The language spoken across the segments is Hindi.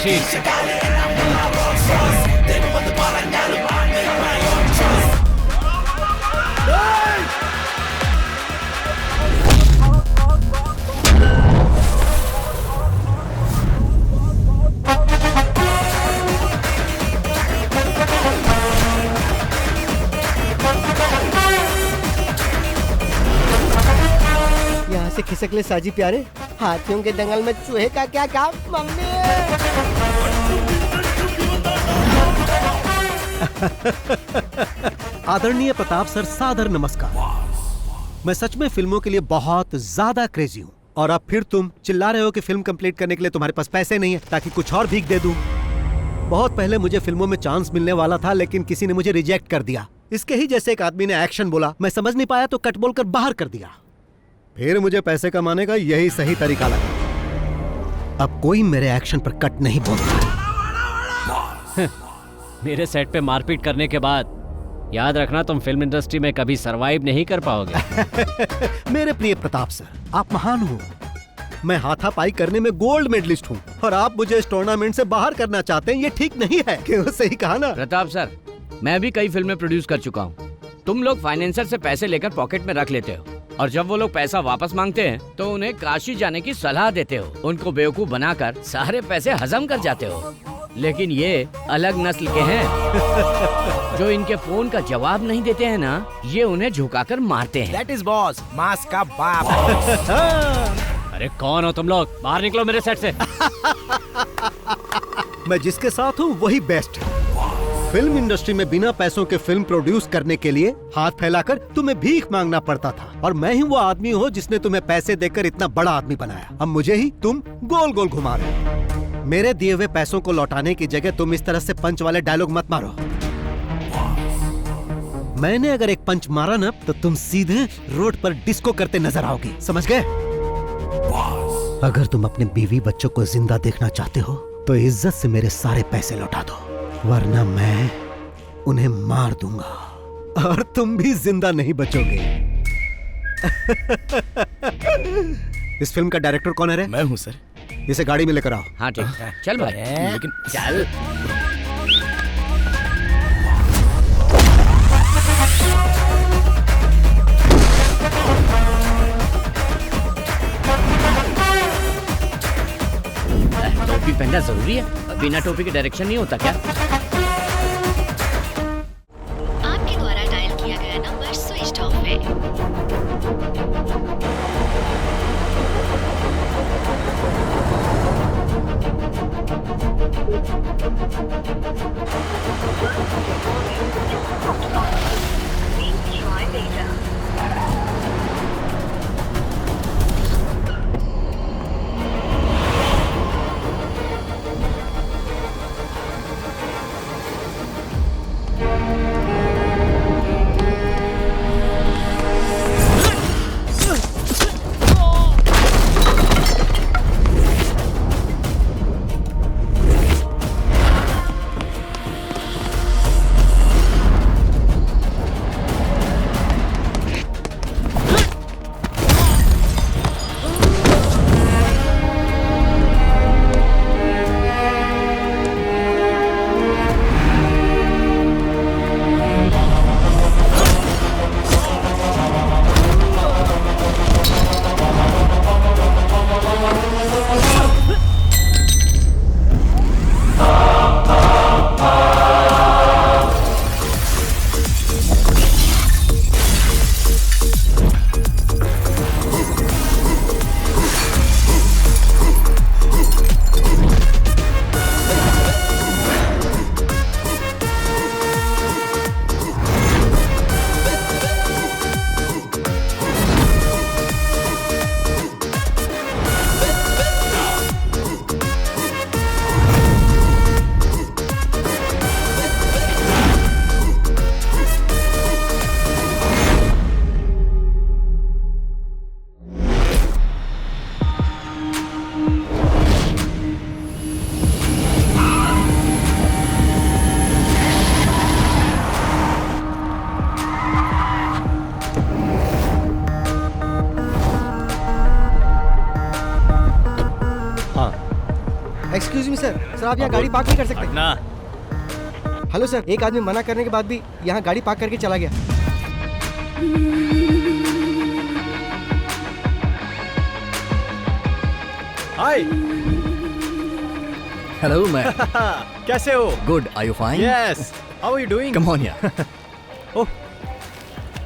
यहाँ से खिसक ले साजी प्यारे, हाथियों के दंगल में चूहे का क्या काम। मम्मी आदरणीय प्रताप सर, सादर नमस्कार। मैं सच में फिल्मों के लिए बहुत ज्यादा क्रेजी हूँ और अब फिर तुम चिल्ला रहे हो कि फिल्म कंप्लीट करने के लिए तुम्हारे पास पैसे नहीं है ताकि कुछ और भीख दे दूं। बहुत पहले मुझे फिल्मों में चांस मिलने वाला था, लेकिन किसी ने मुझे रिजेक्ट कर दिया। इसके ही जैसे एक आदमी ने एक्शन बोला, मैं समझ नहीं पाया तो कट बोलकर बाहर कर दिया। फिर मुझे पैसे कमाने का यही सही तरीका लगा। अब कोई मेरे एक्शन पर कट नहीं बोलता। मेरे सेट पे मारपीट करने के बाद याद रखना, तुम फिल्म इंडस्ट्री में कभी सरवाइव नहीं कर पाओगे। मेरे प्रिय प्रताप सर, आप महान हो। मैं हाथापाई करने में गोल्ड मेडलिस्ट हूँ और आप मुझे इस टूर्नामेंट से बाहर करना चाहते हैं। ये ठीक नहीं है। क्यों? सही कहा ना प्रताप सर, मैं भी कई फिल्में प्रोड्यूस कर चुका हूँ। तुम लोग फाइनेंसर से पैसे लेकर पॉकेट में रख लेते हो और जब वो लोग पैसा वापस मांगते हैं तो उन्हें काशी जाने की सलाह देते हो। उनको बेवकूफ बनाकर सारे पैसे हजम कर जाते हो। लेकिन ये अलग नस्ल के हैं जो इनके फोन का जवाब नहीं देते हैं ना, ये उन्हें झुकाकर मारते हैं। That is boss, मास का बाप। अरे कौन हो तुम लोग? बाहर निकलो मेरे सेट से। मैं जिसके साथ हूँ वही बेस्ट है। फिल्म इंडस्ट्री में बिना पैसों के फिल्म प्रोड्यूस करने के लिए हाथ फैलाकर तुम्हें भीख मांगना पड़ता था और मैं ही वो आदमी हूँ जिसने तुम्हें पैसे देकर इतना बड़ा आदमी बनाया। अब मुझे ही तुम गोल गोल घुमा रहे हो। मेरे दिए हुए पैसों को लौटाने की जगह तुम इस तरह से पंच वाले डायलॉग मत मारो। मैंने अगर एक पंच मारा ना तो तुम सीधे रोड पर डिस्को करते नजर आओगे, समझ गए? अगर तुम अपने बीवी बच्चों को जिंदा देखना चाहते हो तो इज्जत से मेरे सारे पैसे लौटा दो, वरना मैं उन्हें मार दूंगा और तुम भी जिंदा नहीं बचोगे। इस फिल्म का डायरेक्टर कौन है रे? मैं हूँ सर। इसे गाड़ी में लेकर आओ। हाँ ठीक है, चल भाई। लेकिन चल। टोपी पहनना जरूरी है, बिना टोपी के डायरेक्शन नहीं होता क्या? आपके द्वारा डायल किया गया नंबर स्विच ऑफ है। एक्सक्यूज मी सर, सर आप यहाँ गाड़ी पार्क नहीं कर सकते। ना हेलो सर, एक आदमी मना करने के बाद भी यहाँ गाड़ी पार्क करके चला गया। हाय हेलो मैं कैसे हो? Good, are you fine? Yes, how are you doing? Come on यार। ओह,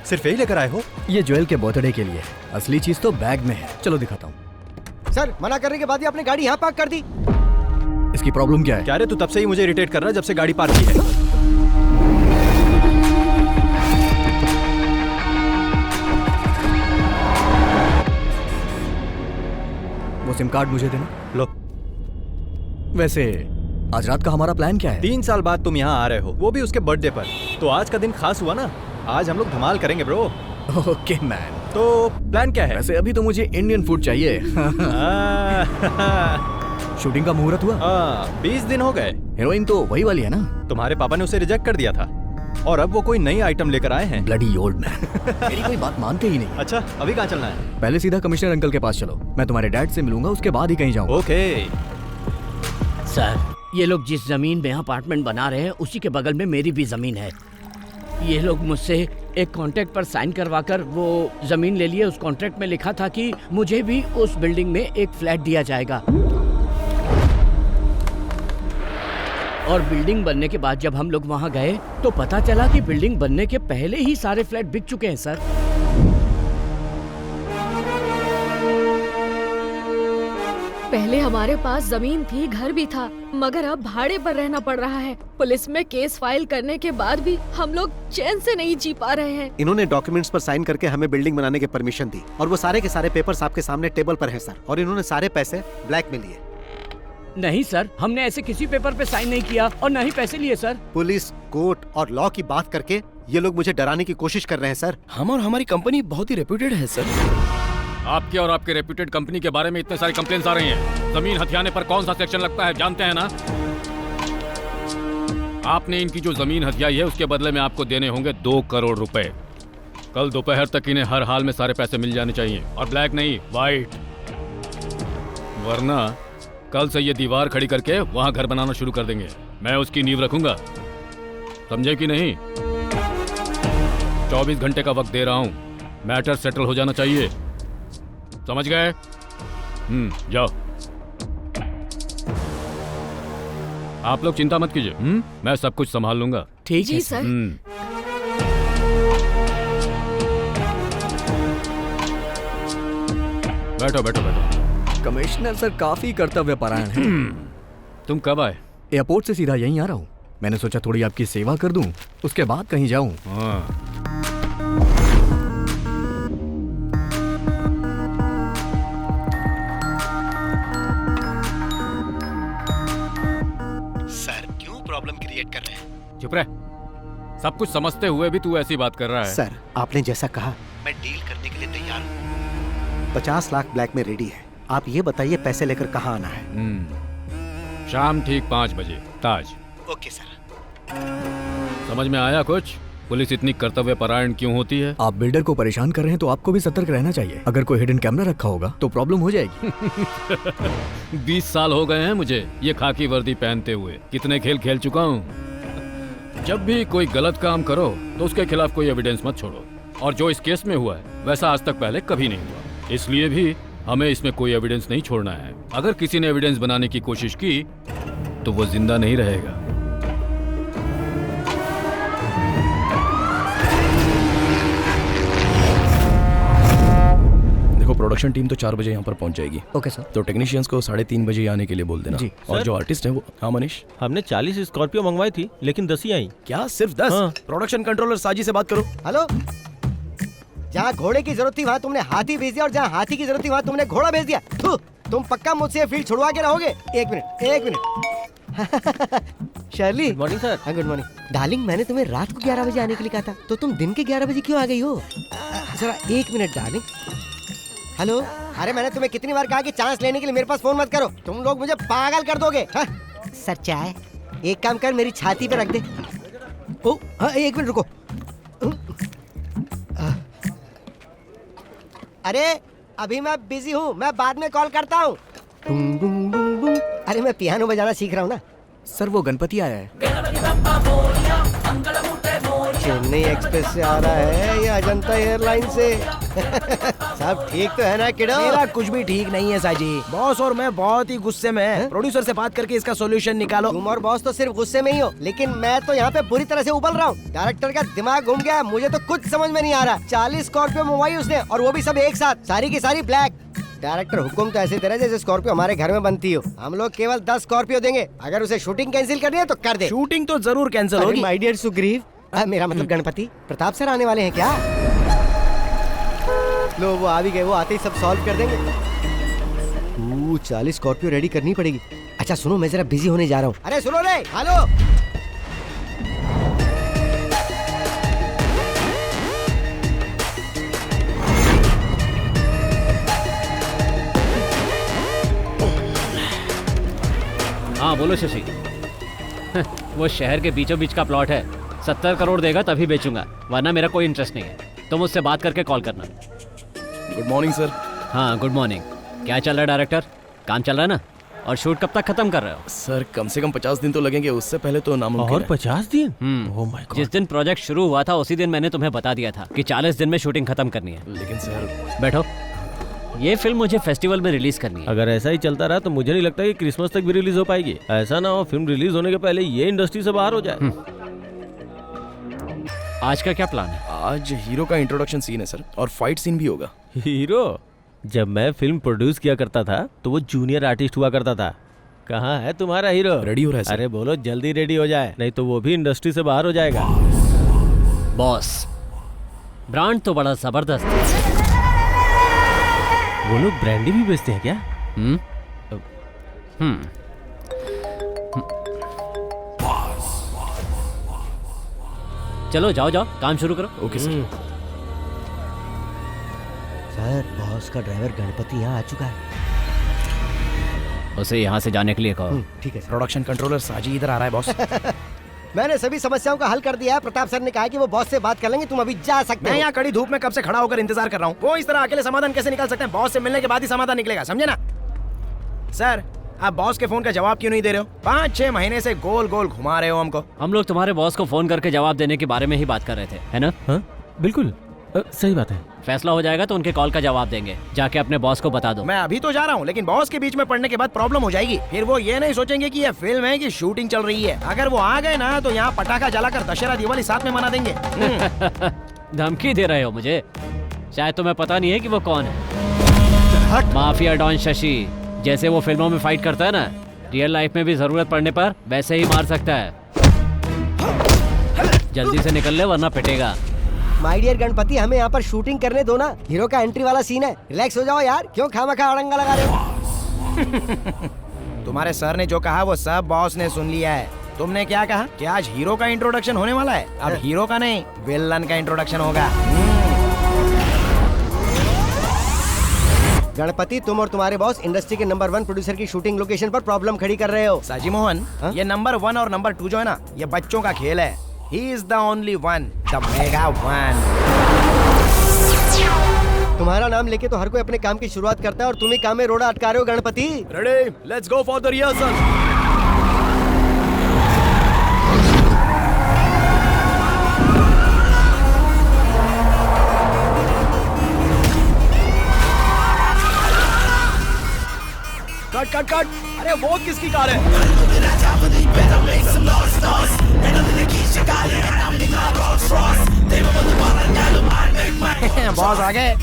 सिर्फ यही लेकर आए हो? ये ज्वेल के बर्थडे के लिए है, असली चीज तो बैग में है। चलो दिखाता हूँ। सर मना करने के बाद भी आपने गाड़ी यहाँ पार्क कर दी। इसकी प्रॉब्लम क्या है? क्या रे, तू तब से ही मुझे इरिटेट कर रहा है जब से गाड़ी पार्क की है। वो सिम कार्ड मुझे देना। लो, वैसे आज रात का हमारा प्लान क्या है? 3 साल बाद तुम यहाँ आ रहे हो, वो भी उसके बर्थडे पर। तो आज का दिन खास हुआ ना, आज हम लोग धमाल करेंगे ब्रो। Okay man. तो प्लान क्या है? वैसे अभी तो मुझे इंडियन फूड चाहिए। शूटिंग का मुहूर्त हुआ? 20 दिन हो गए। हीरोइन तो वही वाली है ना? तुम्हारे पापा ने उसे रिजेक्ट कर दिया था और अब वो कोई नई आइटम लेकर आए हैं। Bloody old man. मेरी कोई बात मानते ही नहीं। अच्छा, अभी कहाँ चलना है? पहले सीधा कमिश्नर अंकल के पास चलो, मैं तुम्हारे डैड से मिलूंगा, उसके बाद ही कहीं जाऊंगा। ओके। सर, ये लोग जिस जमीन में अपार्टमेंट बना रहे हैं उसी के बगल में मेरी भी जमीन है। ये लोग मुझसे एक कॉन्ट्रैक्ट पर साइन करवाकर वो जमीन ले लिए। उस कॉन्ट्रैक्ट में लिखा था कि मुझे भी उस बिल्डिंग में एक फ्लैट दिया जाएगा। और बिल्डिंग बनने के बाद जब हम लोग वहां गए तो पता चला कि बिल्डिंग बनने के पहले ही सारे फ्लैट बिक चुके हैं सर। पहले हमारे पास जमीन थी, घर भी था, मगर अब भाड़े पर रहना पड़ रहा है। पुलिस में केस फाइल करने के बाद भी हम लोग चैन से नहीं जी पा रहे हैं। इन्होंने डॉक्यूमेंट्स पर साइन करके हमें बिल्डिंग बनाने की परमिशन दी और वो सारे के सारे पेपर्स आपके सामने टेबल पर हैं सर। और इन्होंने सारे पैसे ब्लैक में लिए। नहीं सर, हमने ऐसे किसी पेपर पे साइन नहीं किया और न ही पैसे लिए सर। पुलिस, कोर्ट और लॉ की बात करके ये लोग मुझे डराने की कोशिश कर रहे हैं सर। हम और हमारी कंपनी बहुत ही रेप्यूटेड है सर। आपके और आपके रेप्यूटेड कंपनी के बारे में इतने सारे कंप्लेंट्स आ रही हैं। जमीन हथियाने पर कौन सा सेक्शन लगता है जानते हैं ना? आपने इनकी जो जमीन हथियाई है उसके बदले में आपको देने होंगे 2 करोड़ रुपए। कल दोपहर तक इन्हें हर हाल में सारे पैसे मिल जाने चाहिए और ब्लैक नहीं, व्हाइट। वरना कल से ये दीवार खड़ी करके वहां घर बनाना शुरू कर देंगे। मैं उसकी नींव रखूंगा, समझे कि नहीं? 24 घंटे का वक्त दे रहा हूं, मैटर सेटल हो जाना चाहिए, समझ गए? जाओ। आप लोग चिंता मत कीजिए, मैं सब कुछ संभाल लूंगा। ठीक जी है सर। बैठो बैठो बैठो। कमिश्नर सर काफी कर्तव्य परायण हैं। तुम कब आए? एयरपोर्ट से सीधा यहीं आ रहा हूँ। मैंने सोचा थोड़ी आपकी सेवा कर दूं, उसके बाद कहीं जाऊं। हाँ। सर क्यों प्रॉब्लम क्रिएट कर रहे हैं? चुप रह। सब कुछ समझते हुए भी तू ऐसी बात कर रहा है। सर आपने जैसा कहा मैं डील करने के लिए तैयार हूँ। 50 लाख ब्लैक में रेडी है। आप ये बताइए पैसे लेकर कहाँ आना है? शाम ठीक 5 बजे, ताज। Okay sir. समझ में आया कुछ? पुलिस इतनी कर्तव्य परायण क्यों होती है? आप बिल्डर को परेशान कर रहे हैं तो आपको भी सतर्क रहना चाहिए। अगर कोई हिडन कैमरा रखा होगा तो प्रॉब्लम हो जाएगी। 20 साल हो गए हैं मुझे ये खाकी वर्दी पहनते हुए। कितने खेल खेल चुका हूँ। जब भी कोई गलत काम करो तो उसके खिलाफ कोई एविडेंस मत छोड़ो। और जो इस केस में हुआ है वैसा आज तक पहले कभी नहीं हुआ। इसलिए भी हमें इसमें कोई एविडेंस नहीं छोड़ना है। अगर किसी ने एविडेंस बनाने की कोशिश की तो वो जिंदा नहीं रहेगा। देखो, प्रोडक्शन टीम तो 4 बजे यहाँ पर पहुँच जाएगी। Okay sir. तो टेक्नीशियंस को 3:30 बजे आने के लिए बोल देना। जी। और जो आर्टिस्ट है वो। हाँ मनीष। हमने 40 स्कॉर्पियो मंगवाई थी लेकिन 10 ही आई। क्या सिर्फ 10? हाँ। प्रोडक्शन कंट्रोलर साजी से बात करो। हेलो, जहाँ घोड़े की जरूरत थी वहाँ तुमने हाथी भेज दिया और जहाँ हाथी की जरूरत थी वहाँ तुमने घोड़ा भेज दिया। थू, तुम पक्का मुझसे ये फील्ड छुड़वा के रहोगे? एक minute. Shirley. Good morning sir. हाँ गुड मॉर्निंग। डार्लिंग, मैंने तुम्हें रात को 11 बजे आने के लिए कहा था, तो तुम दिन के 11 बजे क्यों आ गई हो? जरा 1 मिनट डार्लिंग। हेलो, अरे मैंने तुम्हें कितनी बार कहा कि चांस लेने के लिए मेरे पास फोन मत करो, तुम लोग मुझे पागल कर दोगे। हाँ? सर चाय एक काम कर, मेरी छाती पे रख दे। ओ हाँ, 1 मिनट रुको। अरे अभी मैं बिजी हूँ, मैं बाद में कॉल करता हूँ। अरे मैं पियानो बजाना सीख रहा हूँ ना। सर वो गणपति आया है। चेन्नई एक्सप्रेस से आ रहा है या अजंता एयरलाइन से? सब ठीक तो है ना किडो? मेरा कुछ भी ठीक नहीं है साजी। बॉस और मैं बहुत ही गुस्से में हैं। प्रोड्यूसर से बात करके इसका सॉल्यूशन निकालो। तुम और बॉस तो सिर्फ गुस्से में ही हो, लेकिन मैं तो यहाँ पे बुरी तरह से उबल रहा हूँ। डायरेक्टर का दिमाग घूम गया है, मुझे तो कुछ समझ में नहीं आ रहा। 40 स्कॉर्पियो मंगवाई उसने, और वो भी सब एक साथ, सारी की सारी ब्लैक। डायरेक्टर हुकुम तो ऐसे दे रहे जैसे स्कॉर्पियो हमारे घर में बनती हो। हम लोग केवल 10 स्कॉर्पियो देंगे, अगर उसे शूटिंग कैंसिल करनी है तो कर दे। शूटिंग तो जरूर कैंसिल होगी। माय डियर सुग्रीव, मेरा मतलब गणपति, प्रताप सर आने वाले हैं क्या? लो वो आ भी गए, वो आते ही सब सॉल्व कर देंगे। 40 स्कॉर्पियो रेडी करनी पड़ेगी। अच्छा सुनो, मैं जरा बिजी होने जा रहा हूँ। अरे सुनो रे, हेलो। हाँ बोलो शशि। वो शहर के बीचों बीच का प्लॉट है, 70 करोड़ देगा तभी बेचूंगा, वरना मेरा कोई इंटरेस्ट नहीं है। तुम उससे बात करके कॉल करना। Good morning sir. हाँ गुड मॉर्निंग। क्या चल रहा है डायरेक्टर, काम चल रहा है ना? और शूट कब तक खत्म कर रहे हो? सर कम से कम 50 दिन तो लगेंगे, उससे पहले तो नामुमकिन है। 50 दिन? Oh my God. जिस दिन प्रोजेक्ट शुरू हुआ था उसी दिन मैंने तुम्हें बता दिया था कि 40 दिन में शूटिंग खत्म करनी है। लेकिन सर। बैठो। ये फिल्म मुझे फेस्टिवल में रिलीज करनी है। अगर ऐसा ही चलता रहा तो मुझे नहीं लगता कि क्रिसमस तक भी रिलीज हो पाएगी। ऐसा ना हो फिल्म रिलीज होने के पहले ये इंडस्ट्री से बाहर हो जाए। आज का क्या प्लान है? आज हीरो का इंट्रोडक्शन सीन है सर, और फाइट सीन भी होगा। हीरो? जब मैं फिल्म प्रोड्यूस किया करता था तो वो जूनियर आर्टिस्ट हुआ करता था। कहाँ है तुम्हारा हीरो? रेडी हो रहा है सर। अरे बोलो जल्दी रेडी हो जाए, नहीं तो वो भी इंडस्ट्री से बाहर हो जाएगा। बॉस, ब्रांड तो बड़ा जबरदस्त है। वो लोग ब्रांडी भी बेचते हैं क्या? चलो जाओ जाओ, काम शुरू करो। Okay sir. सर बॉस का ड्राइवर गणपति यहाँ आ चुका है। उसे यहाँ से जाने के लिए कहो। ठीक है सर। प्रोडक्शन कंट्रोलर साजी इधर आ रहा है बॉस। मैंने सभी समस्याओं का हल कर दिया है। प्रताप सर ने कहा कि वो बॉस से बात कर लेंगे, तुम अभी जा सकते मैं हो। यहाँ कड़ी धूप में कब से खड़ा होकर इंतजार कर रहा हूँ। वो इस तरह अकेले समाधान कैसे निकाल सकते हैं? बॉस से मिलने के बाद ही समाधान निकलेगा, समझे ना? सर आप बॉस के फोन का जवाब क्यों नहीं दे रहे हो? 5-6 महीने से गोल गोल घुमा रहे हो हमको। हम लोग तुम्हारे बॉस को फोन करके जवाब देने के बारे में ही बात कर रहे थे, है ना? हाँ बिल्कुल, सही बात है। फैसला हो जाएगा तो उनके कॉल का जवाब देंगे। जाके अपने बॉस को बता दो। मैं अभी तो जा रहा हूँ, लेकिन बॉस के बीच में पड़ने के बाद प्रॉब्लम हो जाएगी। फिर वो ये नहीं सोचेंगे कि ये फिल्म है कि शूटिंग चल रही है। अगर वो आ गए ना तो यहाँ पटाखा जलाकर दशहरा दिवाली साथ में मना देंगे। धमकी दे रहे हो मुझे? शायद तुम्हें पता नहीं है कि वो कौन है। Mafia don Shashi. जैसे वो फिल्मों में फाइट करता है ना, रियल लाइफ में भी जरूरत पड़ने पर वैसे ही मार सकता है। जल्दी से निकल ले वरना पिटेगा। माय डियर गणपति, हमें यहाँ पर शूटिंग करने दो ना। हीरो का एंट्री वाला सीन है, रिलैक्स हो जाओ यार। क्यों खामखा अड़ंगा लगा रहे हो? तुम्हारे सर ने जो कहा वो सब बॉस ने सुन लिया है। तुमने क्या कहा कि आज हीरो का इंट्रोडक्शन होने वाला है? अब हीरो का नहीं, विलन का इंट्रोडक्शन होगा। गणपति, तुम और तुम्हारे बॉस इंडस्ट्री के नंबर 1 प्रोड्यूसर की शूटिंग लोकेशन पर प्रॉब्लम खड़ी कर रहे हो। साजी मोहन, ये नंबर 1 और नंबर 2 जो है ना, ये बच्चों का खेल है। He is the only one, the mega one. तुम्हारा नाम लेके तो हर कोई अपने काम की शुरुआत करता है और तुम ही काम में रोड़ा अटका रहे हो Ganpati. Ready? Let's go for the rehearsal. Cut cut cut. अरे वो किसकी कार है? बॉस आ गए।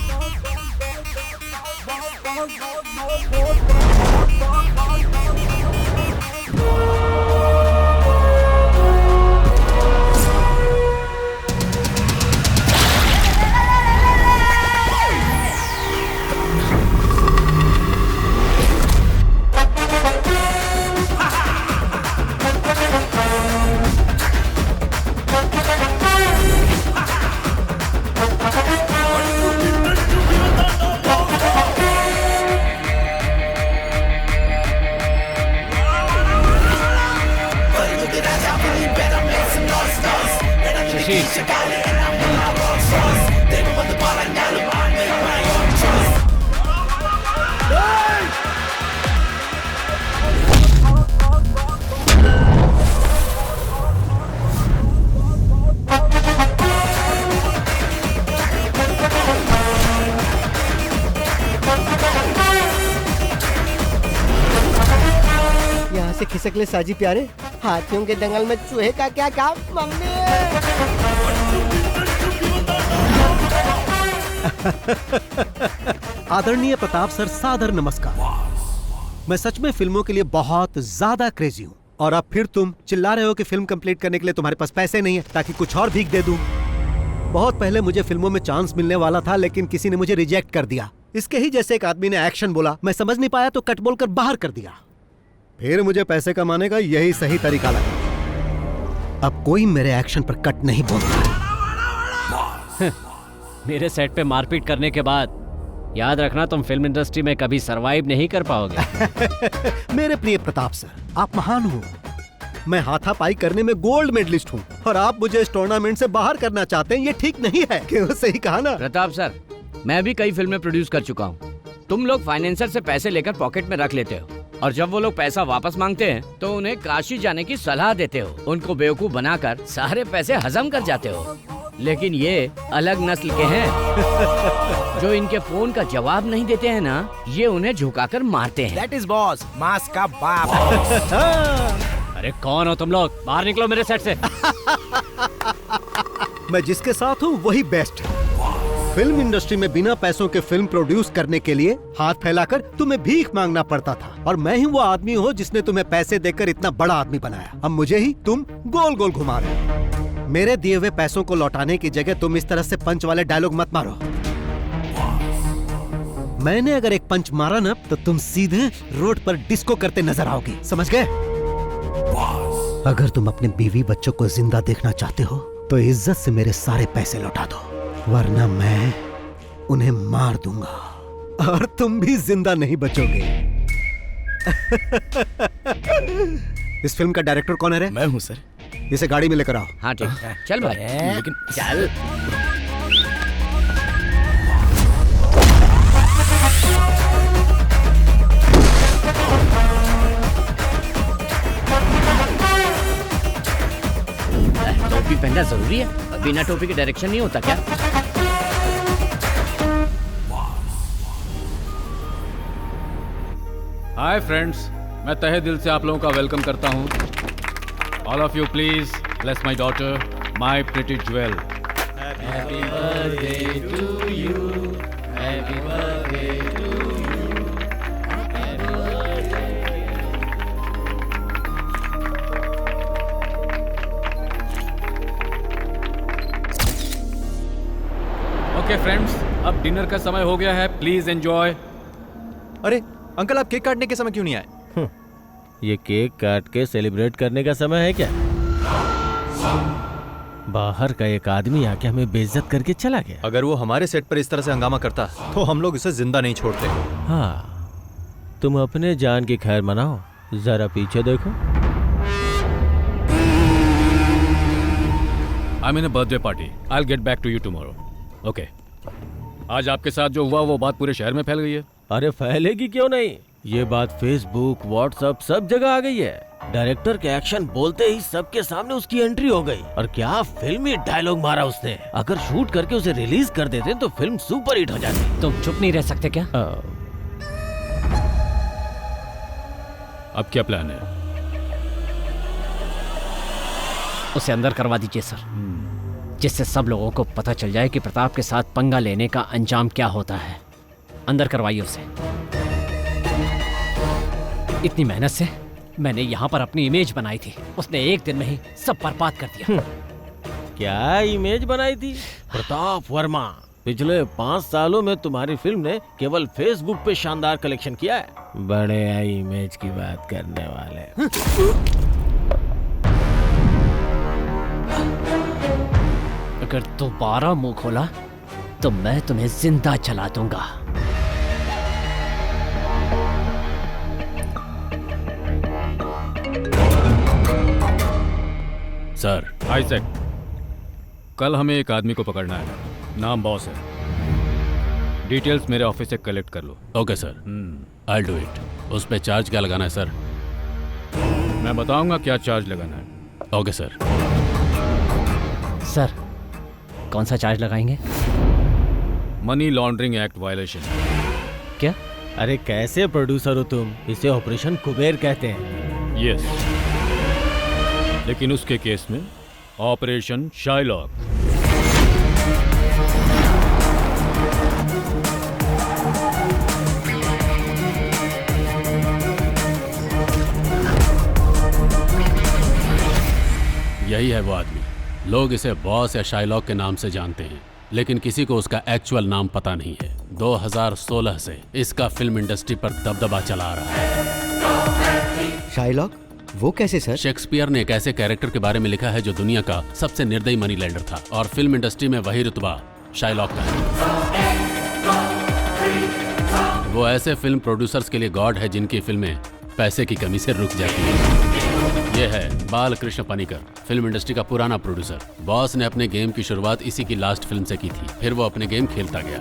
खिसक ले साजी प्यारे, हाथियों के दंगल में चूहे का क्या काम मम्मी। आदरणीय प्रताप सर, सादर नमस्कार। मैं सच में फिल्मों के लिए बहुत ज्यादा क्रेजी हूँ और अब फिर तुम चिल्ला रहे हो कि फिल्म कंप्लीट करने के लिए तुम्हारे पास पैसे नहीं है ताकि कुछ और भीख दे दूं। बहुत पहले मुझे फिल्मों में चांस मिलने वाला था, लेकिन किसी ने मुझे रिजेक्ट कर दिया। इसके ही जैसे एक आदमी ने एक्शन बोला, मैं समझ नहीं पाया तो कट बोलकर बाहर कर दिया। फिर मुझे पैसे कमाने का यही सही तरीका लगा। अब कोई मेरे एक्शन पर कट नहीं बोलता। मेरे सेट पे मारपीट करने के बाद याद रखना, तुम फिल्म इंडस्ट्री में कभी सरवाइव नहीं कर पाओगे। मेरे प्रिय प्रताप सर, आप महान हो। मैं हाथापाई करने में गोल्ड मेडलिस्ट हूँ और आप मुझे इस टूर्नामेंट से बाहर करना चाहते हैं, ये ठीक नहीं है। क्यों? सही कहा ना प्रताप सर, मैं भी कई फिल्में प्रोड्यूस कर चुका हूँ। तुम लोग फाइनेंसर से पैसे लेकर पॉकेट में रख लेते हो और जब वो लोग पैसा वापस मांगते हैं तो उन्हें काशी जाने की सलाह देते हो। उनको बेवकूफ बनाकर सारे पैसे हजम कर जाते हो। लेकिन ये अलग नस्ल के हैं जो इनके फोन का जवाब नहीं देते हैं ना, ये उन्हें झुकाकर मारते हैं। That is boss, मास का बाप। अरे कौन हो तुम लोग? बाहर निकलो मेरे सेट से। मैं जिसके साथ हूँ वही बेस्ट है। फिल्म इंडस्ट्री में बिना पैसों के फिल्म प्रोड्यूस करने के लिए हाथ फैलाकर तुम्हें भीख मांगना पड़ता था, और मैं ही वो आदमी हूँ जिसने तुम्हें पैसे देकर इतना बड़ा आदमी बनाया। अब मुझे ही तुम गोल गोल घुमा रहे हो। मेरे दिए हुए पैसों को लौटाने की जगह तुम इस तरह से पंच वाले डायलॉग मत मारो। मैंने अगर एक पंच मारा ना तो तुम सीधे रोड पर डिस्को करते नजर आओगी, समझ गए? अगर तुम अपने बीवी बच्चों को जिंदा देखना चाहते हो तो इज्जत से मेरे सारे पैसे लौटा दो, वरना मैं उन्हें मार दूंगा और तुम भी जिंदा नहीं बचोगे। इस फिल्म का डायरेक्टर कौन है रे? मैं हूँ सर। इसे गाड़ी में लेकर आओ। हाँ ठीक है, चल भाई। लेकिन चल। टोपी पहनना जरूरी है? बिना टोपी के डायरेक्शन नहीं होता क्या? हाय फ्रेंड्स, मैं तहे दिल से आप लोगों का वेलकम करता हूँ। All of you please bless my daughter, my pretty jewel. Happy birthday to you, happy birthday to you, happy birthday. Okay friends, अब डिनर का समय हो गया है, प्लीज एंजॉय। अरे अंकल, आप केक काटने के समय क्यों नहीं आए? ये केक काट के सेलिब्रेट करने का समय है क्या? बाहर का एक आदमी आके हमें बेइज्जत करके चला गया। अगर वो हमारे सेट पर इस तरह से हंगामा करता तो हम लोग उसे जिंदा नहीं छोड़ते। हाँ, तुम अपने जान की खैर मनाओ, जरा पीछे देखो। I mean a birthday party. I will get back to you tomorrow. Okay. आज आपके साथ जो हुआ वो बात पूरे शहर में फैल गई है। अरे फैलेगी क्यों नहीं? ये बात फेसबुक, व्हाट्सएप सब जगह आ गई है। डायरेक्टर के एक्शन बोलते ही सबके सामने उसकी एंट्री हो गई। और क्या फिल्मी डायलॉग मारा उसने। अगर शूट करके उसे रिलीज कर देते तो फिल्म सुपर हिट हो जाती। तुम चुप नहीं रह सकते क्या? अब क्या प्लान है? उसे अंदर करवा दीजिए सर, जिससे सब लोगों को पता चल जाए कि प्रताप के साथ पंगा लेने का अंजाम क्या होता है। अंदर करवाइए उसे। इतनी मेहनत से मैंने यहाँ पर अपनी इमेज बनाई थी, उसने एक दिन में ही सब बर्बाद कर दिया। क्या इमेज बनाई थी? प्रताप वर्मा, पिछले 5 सालों में तुम्हारी फिल्म ने केवल फेसबुक पे शानदार कलेक्शन किया है। बड़े इमेज की बात करने वाले। अगर दोबारा मुंह खोला तो मैं तुम्हें जिंदा जला दूंगा। सर, आइजैक, कल हमें एक आदमी को पकड़ना है, नाम बॉस है। डिटेल्स मेरे ऑफिस से कलेक्ट कर लो। Okay sir, I do it. उस पे चार्ज क्या लगाना है सर? मैं बताऊंगा क्या चार्ज लगाना है। Okay sir. सर, कौन सा चार्ज लगाएंगे? Money laundering act violation. क्या? अरे कैसे प्रोड्यूसर हो तुम? इसे ऑपरेशन कुबेर कहते हैं। यस, लेकिन उसके केस में ऑपरेशन शाइलॉक। यही है वो आदमी। लोग इसे बॉस या शाइलॉक के नाम से जानते हैं, लेकिन किसी को उसका एक्चुअल नाम पता नहीं है। 2016 से इसका फिल्म इंडस्ट्री पर दबदबा चला आ रहा है। शाइलॉक? वो कैसे सर? शेक्सपियर ने एक ऐसे कैरेक्टर के बारे में लिखा है जो दुनिया का सबसे निर्दयी मनी लेंडर था, और फिल्म इंडस्ट्री में वही रुतबा शाइलॉक का है। वो ऐसे फिल्म प्रोड्यूसर्स के लिए गॉड है जिनकी फिल्में पैसे की कमी से रुक जाती है। ये है बालकृष्ण पनिकर, फिल्म इंडस्ट्री का पुराना प्रोड्यूसर। बॉस ने अपने गेम की शुरुआत इसी की लास्ट फिल्म से की थी। फिर वो अपने गेम खेलता गया।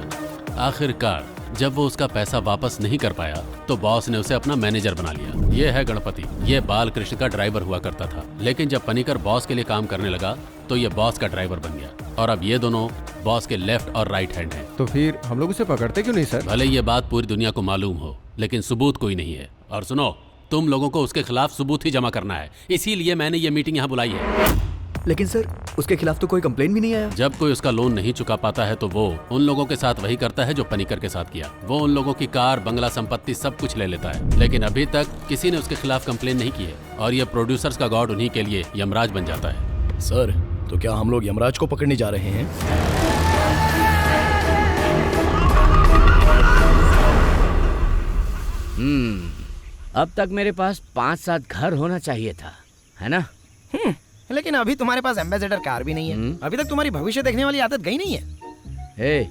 आखिरकार जब वो उसका पैसा वापस नहीं कर पाया तो बॉस ने उसे अपना मैनेजर बना लिया। ये है गणपति, ये बालकृष्ण का ड्राइवर हुआ करता था। लेकिन जब पनिकर बॉस के लिए काम करने लगा तो ये बॉस का ड्राइवर बन गया, और अब ये दोनों बॉस के लेफ्ट और राइट हैंड हैं। तो फिर हम लोग उसे पकड़ते क्यों नहीं सर? भले ये बात पूरी दुनिया को मालूम हो, लेकिन सबूत कोई नहीं है। और सुनो, तुम लोगों को उसके खिलाफ सबूत ही जमा करना है, इसीलिए मैंने ये मीटिंग यहाँ बुलाई है। लेकिन सर, उसके खिलाफ तो कोई कंप्लेंट भी नहीं आया। जब कोई उसका लोन नहीं चुका पाता है तो वो उन लोगों के साथ वही करता है जो पनिकर के साथ किया। वो उन लोगों की कार, बंगला, संपत्ति सब कुछ ले लेता है, लेकिन अभी तक किसी ने उसके खिलाफ कंप्लेन नहीं की है। और ये प्रोड्यूसर्स का गॉड उन्हीं के लिए यमराज बन जाता है। सर, तो क्या हम लोग यमराज को पकड़ने जा रहे हैं? अब तक मेरे पास 5-7 घर होना चाहिए था, है ना? लेकिन अभी तुम्हारे पास एम्बेसडर कार भी नहीं है। अभी तक तुम्हारी भविष्य देखने वाली आदत गई नहीं है।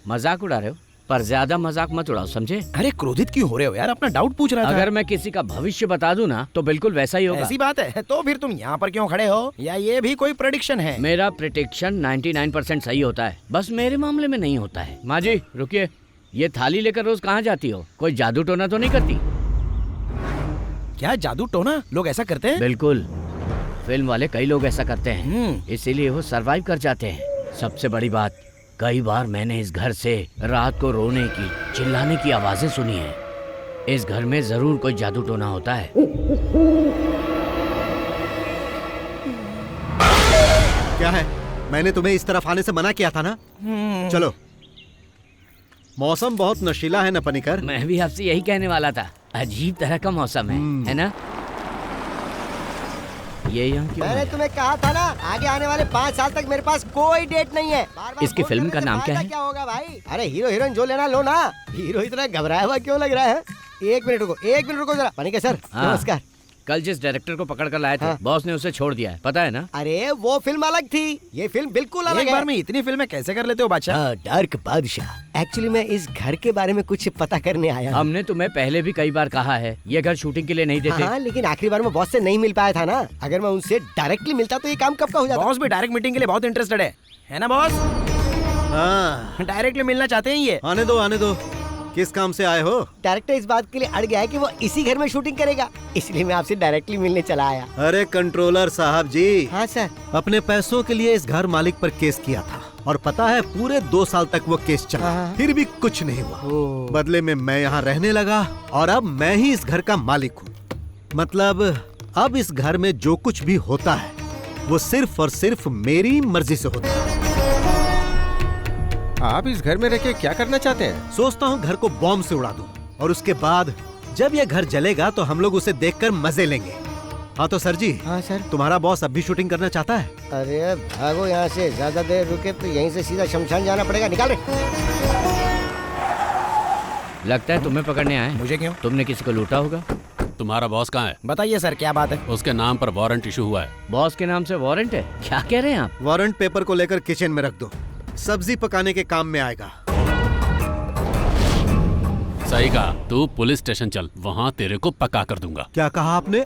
मजाक उड़ा रहे हो, पर ज्यादा मजाक मत उड़ाओ, समझे? अरे क्रोधित क्यों हो रहे हो यार? अपना डाउट पूछ रहा था। अगर मैं किसी का भविष्य बता दूं ना तो बिल्कुल वैसा ही होगा। ऐसी बात है तो फिर तुम यहाँ पर क्यों खड़े हो? या ये भी कोई प्रेडिक्शन है? मेरा प्रेडिक्शन 99% सही होता है, बस मेरे मामले में नहीं होता है। माँ जी रुकिए, ये थाली लेकर रोज कहाँ जाती हो? कोई जादू टोना तो नहीं करती? क्या जादू टोना? लोग ऐसा करते हैं? बिल्कुल, फिल्म वाले कई लोग ऐसा करते हैं, इसीलिए वो सरवाइव कर जाते हैं। सबसे बड़ी बात, कई बार मैंने इस घर से रात को रोने की, चिल्लाने की आवाजें सुनी है। इस घर में जरूर कोई जादू टोना होता है। क्या है? मैंने तुम्हें इस तरफ आने से मना किया था ना। चलो, मौसम बहुत नशीला है ना पनिकर? मैं भी आपसे यही कहने वाला था, अजीब तरह का मौसम है ना? ये यहाँ क्यों मैंने तुम्हें कहा था ना, आगे आने वाले 5 साल तक मेरे पास कोई डेट नहीं है। बार-बार इसकी फिल्म का नाम क्या है? क्या होगा भाई? अरे हीरो हीरोइन जो लेना लो ना। हीरो इतना घबराया हुआ क्यों लग रहा है? एक मिनट रुको जरा। पनिकर सर, नमस्कार। कल जिस डायरेक्टर को पकड़ कर लाए थे, बॉस ने उसे छोड़ दिया है, पता है ना? अरे वो फिल्म अलग थी, ये फिल्म बिल्कुल अलग है। एक बार में इतनी फिल्में कैसे कर लेते हो बादशाह? डार्क बादशाह। एक्चुअली मैं इस घर के बारे में कुछ पता करने आया हूं। हमने तुम्हें पहले भी कई बार कहा है, ये घर शूटिंग के लिए नहीं देते। हाँ, लेकिन आखिरी बार मैं बॉस से नहीं मिल पाया था ना। अगर मैं उनसे डायरेक्टली मिलता तो ये काम कब का हो जाता। बॉस भी डायरेक्ट मीटिंग के लिए बहुत इंटरेस्टेड है ना बॉस? हाँ, डायरेक्टली मिलना चाहते हैं ये। आने दो। किस काम से आए हो? डायरेक्टर इस बात के लिए अड़ गया है कि वो इसी घर में शूटिंग करेगा, इसलिए मैं आपसे डायरेक्टली मिलने चला आया। अरे कंट्रोलर साहब जी। हाँ सर। अपने पैसों के लिए इस घर मालिक पर केस किया था, और पता है पूरे 2 साल तक वो केस चला, फिर भी कुछ नहीं हुआ। बदले में मैं यहाँ रहने लगा, और अब मैं ही इस घर का मालिक हूँ। मतलब अब इस घर में जो कुछ भी होता है वो सिर्फ और सिर्फ मेरी मर्जी से होता है। आप इस घर में रह के क्या करना चाहते हैं? सोचता हूँ घर को बॉम्ब से उड़ा दूं, और उसके बाद जब ये घर जलेगा तो हम लोग उसे देखकर मजे लेंगे। हाँ तो सर जी। हाँ सर। तुम्हारा बॉस अब भी शूटिंग करना चाहता है? अरे भागो यहाँ से, ज्यादा देर रुके तो यहीं से सीधा शमशान जाना पड़ेगा। निकाल रहे। लगता है तुम्हें पकड़ने आए। मुझे क्यों? तुमने किसी को लूटा होगा। तुम्हारा बॉस कहाँ है? बताइए सर, क्या बात है? उसके नाम पर वारंट इशू हुआ है। बॉस के नाम से वारंट है? क्या कह रहे हैं आप? वारंट पेपर को लेकर किचन में रख दो, सब्जी पकाने के काम में आएगा। सही कहा, तू पुलिस स्टेशन चल, वहाँ तेरे को पका कर दूंगा। क्या कहा आपने?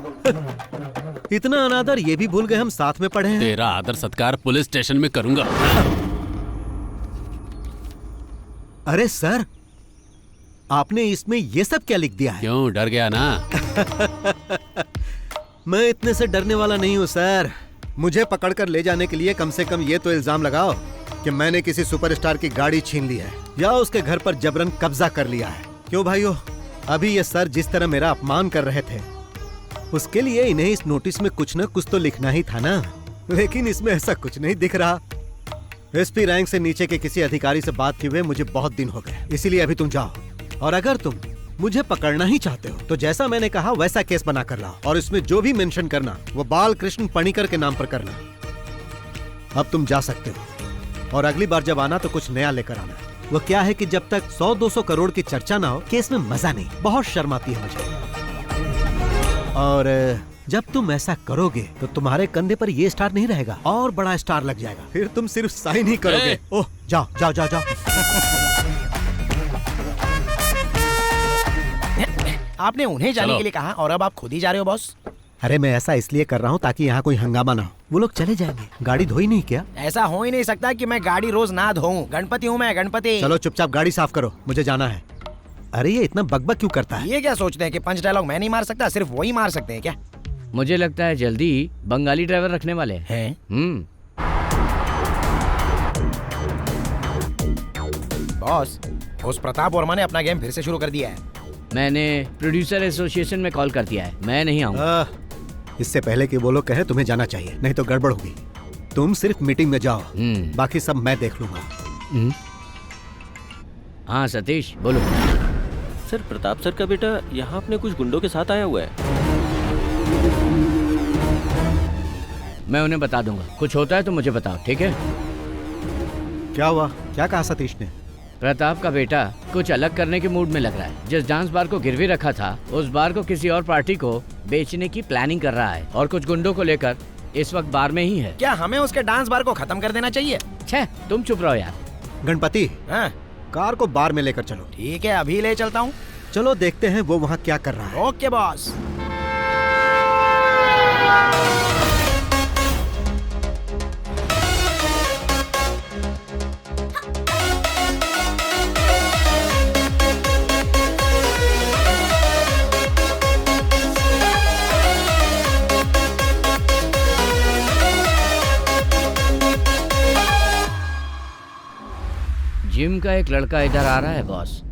इतना अनादर ये भी भूल गए हम साथ में पढ़े हैं। तेरा आदर सत्कार पुलिस स्टेशन में करूंगा। अरे सर, आपने इसमें ये सब क्या लिख दिया है? क्यों, डर गया ना? मैं इतने से डरने वाला नहीं हूँ सर। मुझे पकड़कर ले जाने के लिए कम से कम ये तो इल्जाम लगाओ कि मैंने किसी सुपरस्टार की गाड़ी छीन ली है या उसके घर पर जबरन कब्जा कर लिया है। क्यों भाइयों, अभी ये सर जिस तरह मेरा अपमान कर रहे थे, उसके लिए इन्हें इस नोटिस में कुछ न कुछ तो लिखना ही था ना, लेकिन इसमें ऐसा कुछ नहीं दिख रहा। एसपी रैंक से नीचे के किसी अधिकारी से बात किए हुए मुझे बहुत दिन हो गए, इसीलिए अभी तुम जाओ और अगर तुम मुझे पकड़ना ही चाहते हो तो जैसा मैंने कहा वैसा केस बना कर लाओ और इसमें जो भी मेंशन करना वो बाल कृष्ण पणिकर के नाम पर करना। अब तुम जा सकते हो और अगली बार जब आना तो कुछ नया लेकर आना। वो क्या है कि जब तक 100-200 करोड़ की चर्चा ना हो केस में मजा नहीं, बहुत शर्म आती है मुझे। और जब तुम ऐसा करोगे तो तुम्हारे कंधे पर ये स्टार नहीं रहेगा और बड़ा स्टार लग जाएगा, फिर तुम सिर्फ साइन ही करोगे। ओह जाओ जाओ जाओ जाओ। आपने उन्हें जाने के लिए कहा और अब आप खुद ही जा रहे हो बॉस? अरे मैं ऐसा इसलिए कर रहा हूँ ताकि यहाँ कोई हंगामा ना हो। वो लोग चले जाएंगे, गाड़ी धोई नहीं क्या? ऐसा हो ही नहीं सकता कि मैं गाड़ी रोज ना धोऊं। गणपति हूँ मैं, गणपति। चलो चुपचाप गाड़ी साफ करो, मुझे जाना है। अरे ये इतना बकबक क्यों करता है? ये क्या सोचते हैं कि पंच डायलॉग मैं नहीं मार सकता, सिर्फ वही मार सकते हैं क्या? मुझे लगता है जल्दी ही बंगाली ड्राइवर रखने वाले हैं। बॉस, उस प्रताप वर्मा ने अपना गेम फिर से शुरू कर दिया है। मैंने प्रोड्यूसर एसोसिएशन में कॉल कर दिया है, मैं नहीं आऊंगा। इससे पहले कि वो लोग कहे तुम्हें जाना चाहिए, नहीं तो गड़बड़ होगी। तुम सिर्फ मीटिंग में जाओ, बाकी सब मैं देख लूंगा। हाँ सतीश बोलो। सर प्रताप सर का बेटा यहाँ अपने कुछ गुंडों के साथ आया हुआ है। मैं उन्हें बता दूंगा, कुछ होता है तो मुझे बताओ, ठीक है? क्या हुआ? क्या कहा सतीश ने? प्रताप का बेटा कुछ अलग करने के मूड में लग रहा है। जिस डांस बार को गिरवी रखा था उस बार को किसी और पार्टी को बेचने की प्लानिंग कर रहा है और कुछ गुंडों को लेकर इस वक्त बार में ही है। क्या हमें उसके डांस बार को खत्म कर देना चाहिए? छे, तुम चुप रहो यार। गणपति, हाँ? कार को बार में लेकर चलो। ठीक है, अभी ले चलता हूँ। चलो देखते हैं वो वहाँ क्या कर रहा है। Okay boss. जिम का एक लड़का इधर आ रहा है बॉस।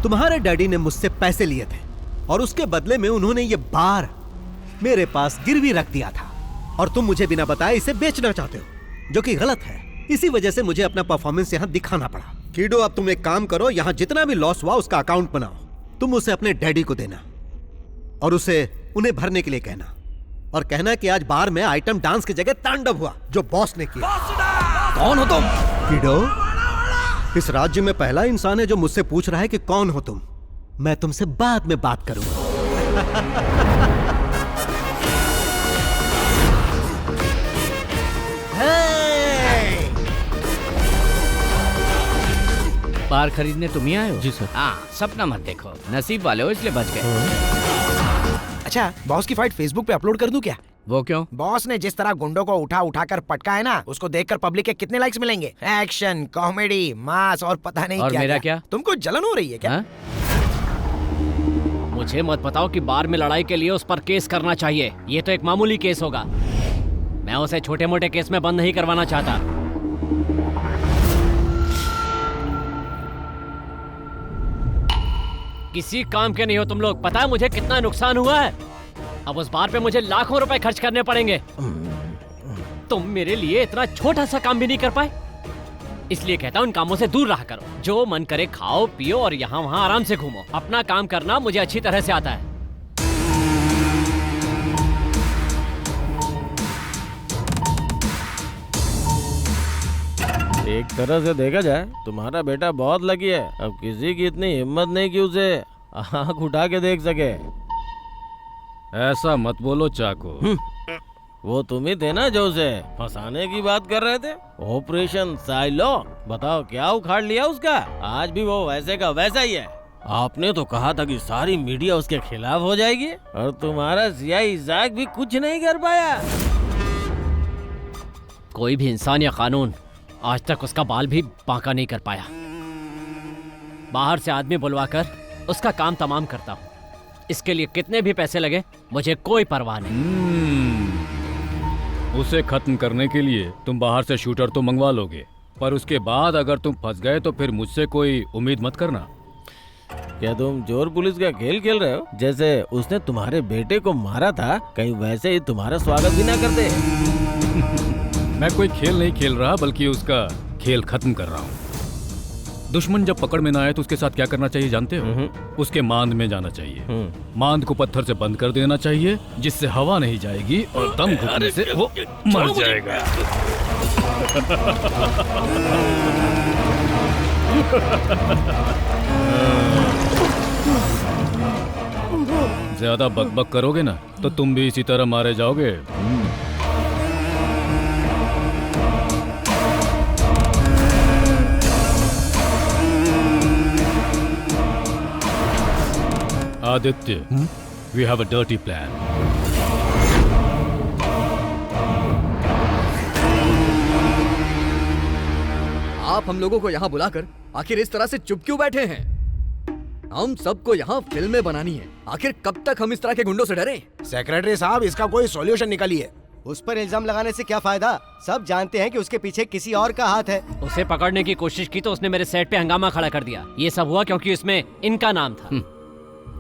तुम्हारे डैडी ने मुझसे पैसे लिए थे और उसके बदले में उन्होंने ये बार मेरे पास गिरवी रख दिया था और तुम मुझे बिना बताए इसे बेचना चाहते हो, जो कि गलत है। इसी वजह से मुझे अपना परफॉर्मेंस यहाँ दिखाना पड़ा। कीडो, अब तुम एक काम करो, यहाँ जितना भी लॉस हुआ उसका अकाउंट बनाओ। तुम उसे अपने डैडी को देना और उसे उन्हें भरने के लिए कहना और कहना कि आज बार में आइटम डांस की जगह तांडव हुआ जो बॉस ने किया। कौन हो तुम? कीडो, इस राज्य में पहला इंसान है जो मुझसे पूछ रहा है कि कौन हो तुम। मैं तुमसे बाद में बात करूंगा। कार खरीदने तुम ही आए हो? जी सर। हाँ, सपना मत देखो, नसीब वाले हो इसलिए बच गए। अच्छा, बॉस की फाइट फेसबुक पे अपलोड कर दूं क्या? वो क्यों? बॉस ने जिस तरह गुंडों को उठा उठा कर पटका है ना, उसको देखकर पब्लिक के कितने लाइक्स मिलेंगे। एक्शन, कॉमेडी, मास और पता नहीं और क्या मेरा क्या? तुमको जलन हो रही है क्या? हाँ? मुझे मत बताओ कि बार में लड़ाई के लिए उस पर केस करना चाहिए। ये तो एक मामूली केस होगा। मैं उसे छोटे मोटे केस में बंद नहीं करवाना चाहता। किसी काम के नहीं हो तुम लोग। पता है मुझे कितना नुकसान हुआ है? अब उस बार पे मुझे लाखों रुपए खर्च करने पड़ेंगे। तुम मेरे लिए इतना छोटा सा काम भी नहीं कर पाए। इसलिए कहता हूँ इन कामों से दूर रहा करो। जो मन करे खाओ पियो और यहाँ वहाँ आराम से घूमो। अपना काम करना मुझे अच्छी तरह से आता है। एक तरह से देखा जाए तुम्हारा बेटा बहुत लकी है। अब किसी की इतनी हिम्मत नहीं कि उसे आँख उठा के देख सके। ऐसा मत बोलो चाको। वो तुम ही थे ना जो उसे फंसाने की बात कर रहे थे। ऑपरेशन साइलो, बताओ क्या उखाड़ लिया उसका। आज भी वो वैसे का वैसा ही है। आपने तो कहा था कि सारी मीडिया उसके खिलाफ हो जाएगी और तुम्हारा सियाही इजाक भी कुछ नहीं कर पाया। कोई भी इंसान या कानून आज तक उसका बाल भी बांका नहीं कर पाया। बाहर से आदमी बुलवाकर उसका काम तमाम करता हूँ। इसके लिए कितने भी पैसे लगे मुझे कोई परवाह नहीं। उसे खत्म करने के लिए तुम बाहर से शूटर तो मंगवा लोगे, पर उसके बाद अगर तुम फंस गए तो फिर मुझसे कोई उम्मीद मत करना। क्या तुम चोर पुलिस का खेल खेल रहे हो? जैसे उसने तुम्हारे बेटे को मारा था, कहीं वैसे ही तुम्हारा स्वागत भी ना करते। मैं कोई खेल नहीं खेल रहा, बल्कि उसका खेल खत्म कर रहा हूँ। दुश्मन जब पकड़ में ना आए तो उसके साथ क्या करना चाहिए जानते हो? उसके मांद में जाना चाहिए। मांद को पत्थर से बंद कर देना चाहिए, जिससे हवा नहीं जाएगी और दम घुटने से वो मर जाएगा। ज्यादा बकबक करोगे ना तो तुम भी इसी तरह मारे जाओगे। Aditya, we have a dirty plan. आप हम लोगों को यहाँ बुलाकर आखिर इस तरह से चुप क्यों बैठे हैं? हम सबको यहाँ फिल्में बनानी है। आखिर कब तक हम इस तरह के गुंडों से डरें? सेक्रेटरी साहब, इसका कोई सॉल्यूशन निकालिए। उस पर इल्जाम लगाने से क्या फायदा? सब जानते हैं कि उसके पीछे किसी और का हाथ है। उसे पकड़ने की कोशिश की तो उसने मेरे सेट पे हंगामा खड़ा कर दिया। ये सब हुआ क्योंकि इसमें इनका नाम था।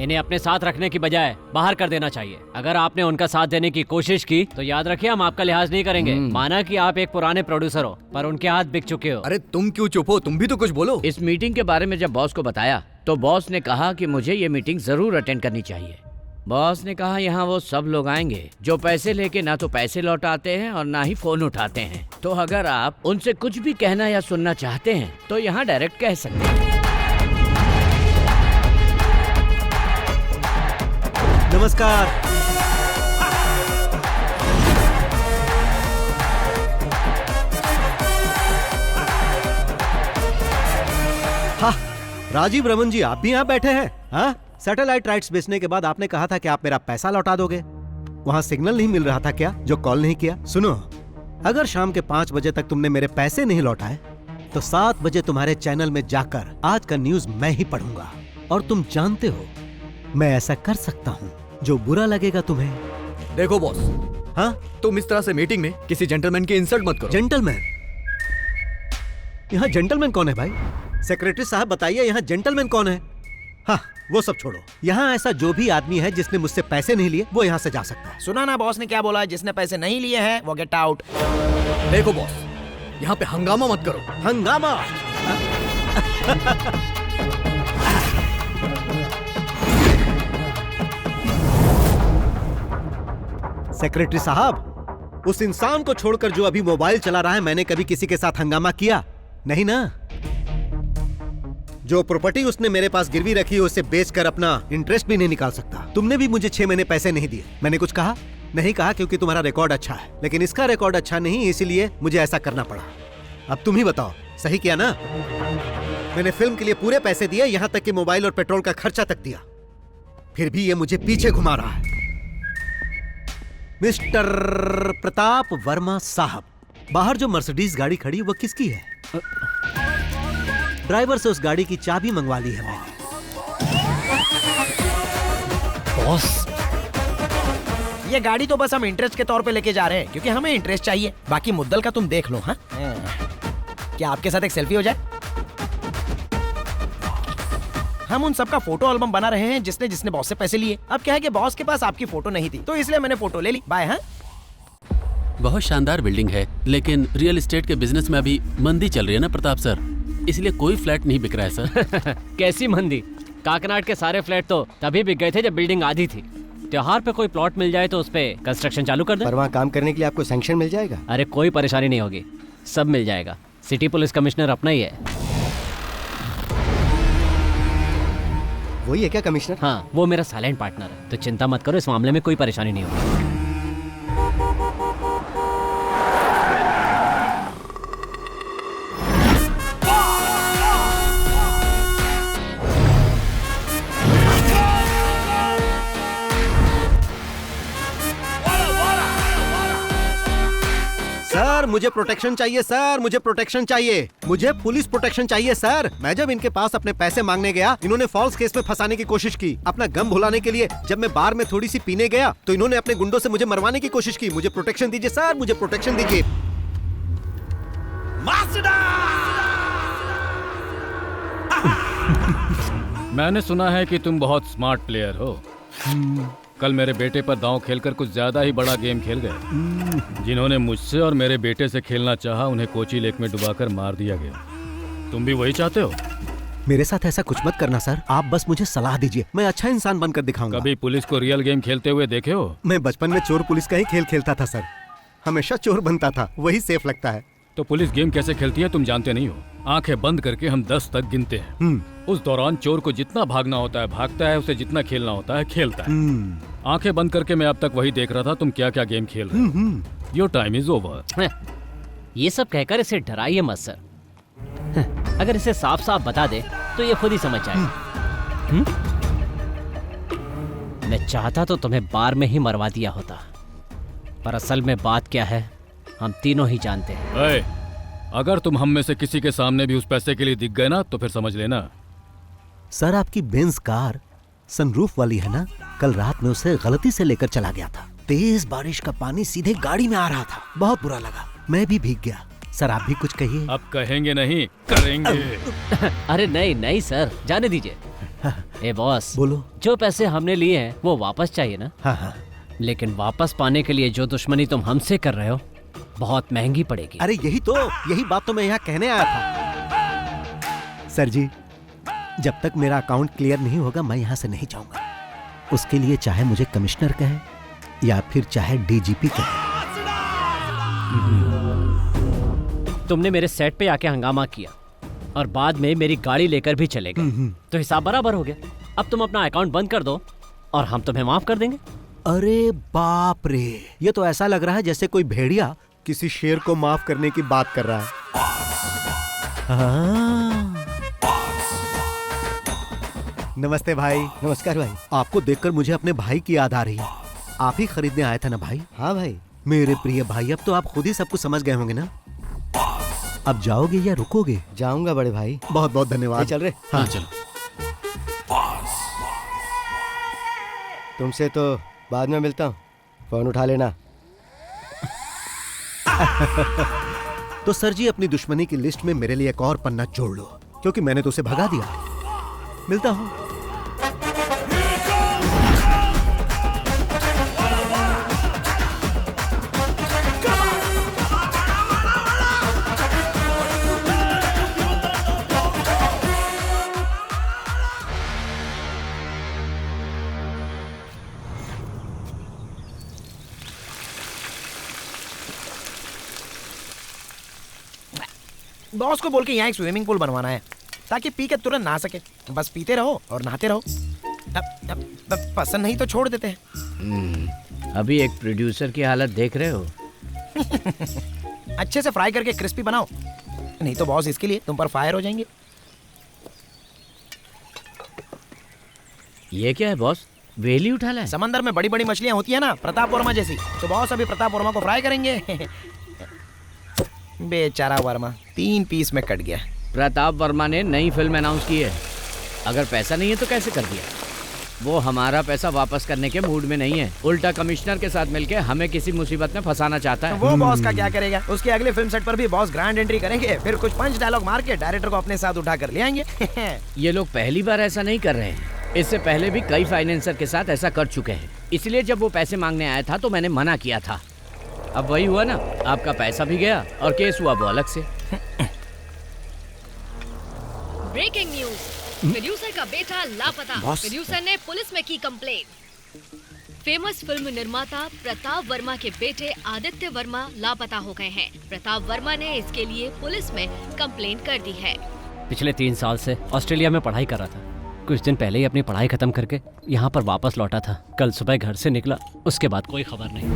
इन्हें अपने साथ रखने की बजाय बाहर कर देना चाहिए। अगर आपने उनका साथ देने की कोशिश की तो याद रखिए हम आपका लिहाज नहीं करेंगे। माना कि आप एक पुराने प्रोड्यूसर हो, पर उनके हाथ बिक चुके हो। अरे तुम क्यों चुप हो? तुम भी तो कुछ बोलो। इस मीटिंग के बारे में जब बॉस को बताया तो बॉस ने कहा कि मुझे ये मीटिंग जरूर अटेंड करनी चाहिए। बॉस ने कहा यहाँ वो सब लोग आएंगे जो पैसे लेके ना तो पैसे लौटाते हैं और ना ही फोन उठाते हैं। तो अगर आप उनसे कुछ भी कहना या सुनना चाहते हैं तो यहाँ डायरेक्ट कह सकते हैं। नमस्कार। हाँ, राजीव रमन जी, आप भी यहाँ बैठे हैं? हाँ, सैटेलाइट राइट्स बेचने के बाद आपने कहा था कि आप मेरा पैसा लौटा दोगे। वहाँ सिग्नल नहीं मिल रहा था क्या जो कॉल नहीं किया? सुनो, अगर शाम के 5 बजे तक तुमने मेरे पैसे नहीं लौटाए तो 7 बजे तुम्हारे चैनल में जाकर आज का न्यूज मैं ही पढ़ूंगा। और तुम जानते हो मैं ऐसा कर सकता हूँ जो बुरा लगेगा तुम्हें। देखो बॉस, हाँ, तुम इस तरह से मीटिंग में किसी जेंटलमैन की इंसल्ट मत करो। जेंटलमैन? यहाँ जेंटलमैन कौन है भाई? सेक्रेटरी साहब बताइए, यहाँ जेंटलमैन कौन है? हाँ, वो सब छोड़ो। यहाँ ऐसा जो भी आदमी है जिसने मुझसे पैसे नहीं लिए वो यहाँ से जा सकता है। सुना ना बॉस ने क्या बोला? जिसने पैसे नहीं लिए हैं वो गेट आउट। देखो बॉस, यहाँ पे हंगामा मत करो। हंगामा? सेक्रेटरी साहब, उस इंसान को छोड़कर जो अभी मोबाइल चला रहा है, मैंने कभी किसी के साथ हंगामा किया नहीं ना। जो प्रॉपर्टी उसने मेरे पास गिरवी रखी है उसे बेचकर अपना इंटरेस्ट भी नहीं निकाल सकता। तुमने भी मुझे 6 महीने पैसे नहीं दिए। मैंने कुछ कहा? नहीं कहा, क्योंकि तुम्हारा रिकॉर्ड अच्छा है। लेकिन इसका रिकॉर्ड अच्छा नहीं, इसीलिए मुझे ऐसा करना पड़ा। अब तुम ही बताओ, सही किया ना? मैंने फिल्म के लिए पूरे पैसे दिए, यहाँ तक कि मोबाइल और पेट्रोल का खर्चा तक दिया, फिर भी ये मुझे पीछे घुमा रहा है। मिस्टर प्रताप वर्मा साहब, बाहर जो मर्सिडीज गाड़ी खड़ी वो किसकी है? ड्राइवर से उस गाड़ी की चाबी मंगवा ली है मैंने। बॉस, ये गाड़ी तो बस हम इंटरेस्ट के तौर पे लेके जा रहे हैं क्योंकि हमें इंटरेस्ट चाहिए। बाकी मुद्दल का तुम देख लो। हाँ, क्या आपके साथ एक सेल्फी हो जाए? हम उन सबका फोटो एल्बम बना रहे हैं जिसने जिसने बॉस से पैसे लिए। अब क्या है कि बॉस के पास आपकी फोटो नहीं थी तो इसलिए मैंने फोटो ले ली। बाय। हाँ, बहुत शानदार बिल्डिंग है, लेकिन रियल एस्टेट के बिजनेस में अभी मंदी चल रही है ना प्रताप सर, इसलिए कोई फ्लैट नहीं बिक रहा है सर। कैसी मंदी? काकनाड के सारे फ्लैट तो तभी बिक गए थे जब बिल्डिंग आधी थी। त्योहार पे कोई प्लॉट मिल जाए तो उस पे कंस्ट्रक्शन चालू कर दे। पर वहाँ काम करने के लिए आपको सैंक्शन मिल जाएगा? अरे कोई परेशानी नहीं होगी, सब मिल जाएगा। सिटी पुलिस कमिश्नर अपना ही है। वही है क्या कमिश्नर? हाँ, वो मेरा साइलेंट पार्टनर है, तो चिंता मत करो, इस मामले में कोई परेशानी नहीं होगी। सर मुझे प्रोटेक्शन चाहिए, सर मुझे प्रोटेक्शन चाहिए, मुझे पुलिस प्रोटेक्शन चाहिए सर। मैं जब इनके पास अपने पैसे मांगने गया, इन्होंने फॉल्स केस में फंसाने की कोशिश की। अपना गम भुलाने के लिए जब मैं बार में थोड़ी सी पीने गया तो इन्होंने अपने गुंडों से मुझे मरवाने की कोशिश की। मुझे प्रोटेक्शन दीजिए सर, मुझे प्रोटेक्शन दीजिए। मैंने सुना है कि तुम बहुत स्मार्ट प्लेयर हो। कल मेरे बेटे पर दांव खेलकर कुछ ज्यादा ही बड़ा गेम खेल गए। जिन्होंने मुझसे और मेरे बेटे से खेलना चाहा उन्हें कोची लेक में डुबाकर मार दिया गया। तुम भी वही चाहते हो? मेरे साथ ऐसा कुछ मत करना सर, आप बस मुझे सलाह दीजिए, मैं अच्छा इंसान बनकर दिखाऊंगा। कभी पुलिस को रियल गेम खेलते हुए देखे हो? मैं बचपन में चोर पुलिस का ही खेल खेलता था सर, हमेशा चोर बनता था, वही सेफ लगता है। तो पुलिस गेम कैसे खेलती है तुम जानते नहीं हो। आंखें बंद करके हम 10 तक गिनते हैं। उस दौरान चोर को जितना भागना होता है भागता है, उसे जितना खेलना होता है खेलता है। आंखें बंद करके मैं अब तक वही देख रहा था तुम क्या क्या गेम खेल रहे हो। Your time is over. ये सब कहकर इसे डराइए मत सर। अगर इसे साफ साफ बता दे तो ये खुद ही समझ जाएगा। मैं चाहता तो तुम्हें बार में ही मरवा दिया होता, पर असल में बात क्या है हम तीनों ही जानते हैं। अगर तुम हम में से किसी के सामने भी उस पैसे के लिए दिख गए ना तो फिर समझ लेना। सर आपकी बेंज कार सनरूफ वाली है ना, कल रात में उसे गलती से लेकर चला गया था। तेज बारिश का पानी सीधे गाड़ी में आ रहा था, बहुत बुरा लगा, मैं भी भीग गया। सर आप भी कुछ कहिए। अब कहेंगे नहीं करेंगे। अरे नहीं नहीं सर, जाने दीजिए। ए बॉस, बोलो। जो पैसे हमने लिए हैं वो वापस चाहिए ना? हाँ हाँ। लेकिन वापस पाने के लिए जो दुश्मनी तुम हमसे कर रहे हो बहुत महंगी पड़ेगी। अरे यही बात तो मैं यहाँ कहने आया था। सर जी, जब तक मेरा अकाउंट क्लियर नहीं होगा मैं यहाँ से नहीं जाऊंगा। उसके लिए चाहे मुझे कमिश्नर कहे या फिर चाहे डीजीपी कहे। तुमने मेरे सेट पे आके हंगामा किया और बाद में मेरी गाड़ी लेकर भी चले गए, तो हिसाब बराबर हो गया। अब तुम अपना अकाउंट बंद कर दो और हम तुम्हें माफ कर देंगे। अरे बाप रे, ये तो ऐसा लग रहा है जैसे कोई भेड़िया किसी शेर को माफ करने की बात कर रहा है। नमस्ते भाई। नमस्कार भाई। आपको देखकर मुझे अपने भाई की याद आ रही है। आप ही खरीदने आया था ना भाई? हाँ भाई। मेरे प्रिय भाई, अब तो आप खुद ही सब कुछ समझ गए होंगे ना। अब जाओगे या रुकोगे? जाऊंगा बड़े भाई। बहुत बहुत धन्यवाद। चल रहे? हाँ चलो। तुमसे तो बाद में मिलता हूँ, फोन उठा लेना। तो सर जी अपनी दुश्मनी की लिस्ट में मेरे लिए एक और पन्ना जोड़ लो, क्योंकि मैंने तो उसे भगा दिया। मिलता हूँ। बॉस को बोल के यहाँ एक स्विमिंग पूल बनवाना है ताकि पी के तुरंत नहा सके। बस पीते रहो और नहाते रहो। अब पसंद नहीं तो छोड़ देते हैं। अभी एक प्रोड्यूसर की हालत देख रहे हो। अच्छे से फ्राई करके क्रिस्पी बनाओ, नहीं तो बॉस इसके लिए तुम पर फायर हो जाएंगे। ये क्या है बॉस, वेली उठा लाए? समंदर में बड़ी बड़ी मछलियां होती है ना, प्रताप वर्मा जैसी, तो बॉस अभी प्रताप वर्मा को फ्राई करेंगे। बेचारा वर्मा 3 पीस में कट गया। प्रताप वर्मा ने नई फिल्म अनाउंस की है, अगर पैसा नहीं है तो कैसे कर दिया? वो हमारा पैसा वापस करने के मूड में नहीं है, उल्टा कमिश्नर के साथ मिलके हमें किसी मुसीबत में फंसाना चाहता है। वो बॉस का क्या करेगा, उसके अगले फिल्म सेट पर भी बॉस ग्रैंड एंट्री करेंगे, फिर कुछ पंच डायलॉग मार के डायरेक्टर को अपने साथ उठा कर ले आएंगे। ये लोग पहली बार ऐसा नहीं कर रहे हैं, इससे पहले भी कई फाइनेंसर के साथ ऐसा कर चुके हैं। इसलिए जब वो पैसे मांगने आया था तो मैंने मना किया था। अब वही हुआ ना, आपका पैसा भी गया और केस हुआ वो अलग से। ब्रेकिंग न्यूज, प्रोड्यूसर का बेटा लापता, प्रोड्यूसर ने पुलिस में की कंप्लेंट। फेमस फिल्म निर्माता प्रताप वर्मा के बेटे आदित्य वर्मा लापता हो गए हैं। प्रताप वर्मा ने इसके लिए पुलिस में कंप्लेंट कर दी है। पिछले 3 साल से ऑस्ट्रेलिया में पढ़ाई कर रहा था। कुछ दिन पहले ही अपनी पढ़ाई खत्म करके यहाँ पर वापस लौटा था। कल सुबह घर से निकला, उसके बाद कोई खबर नहीं।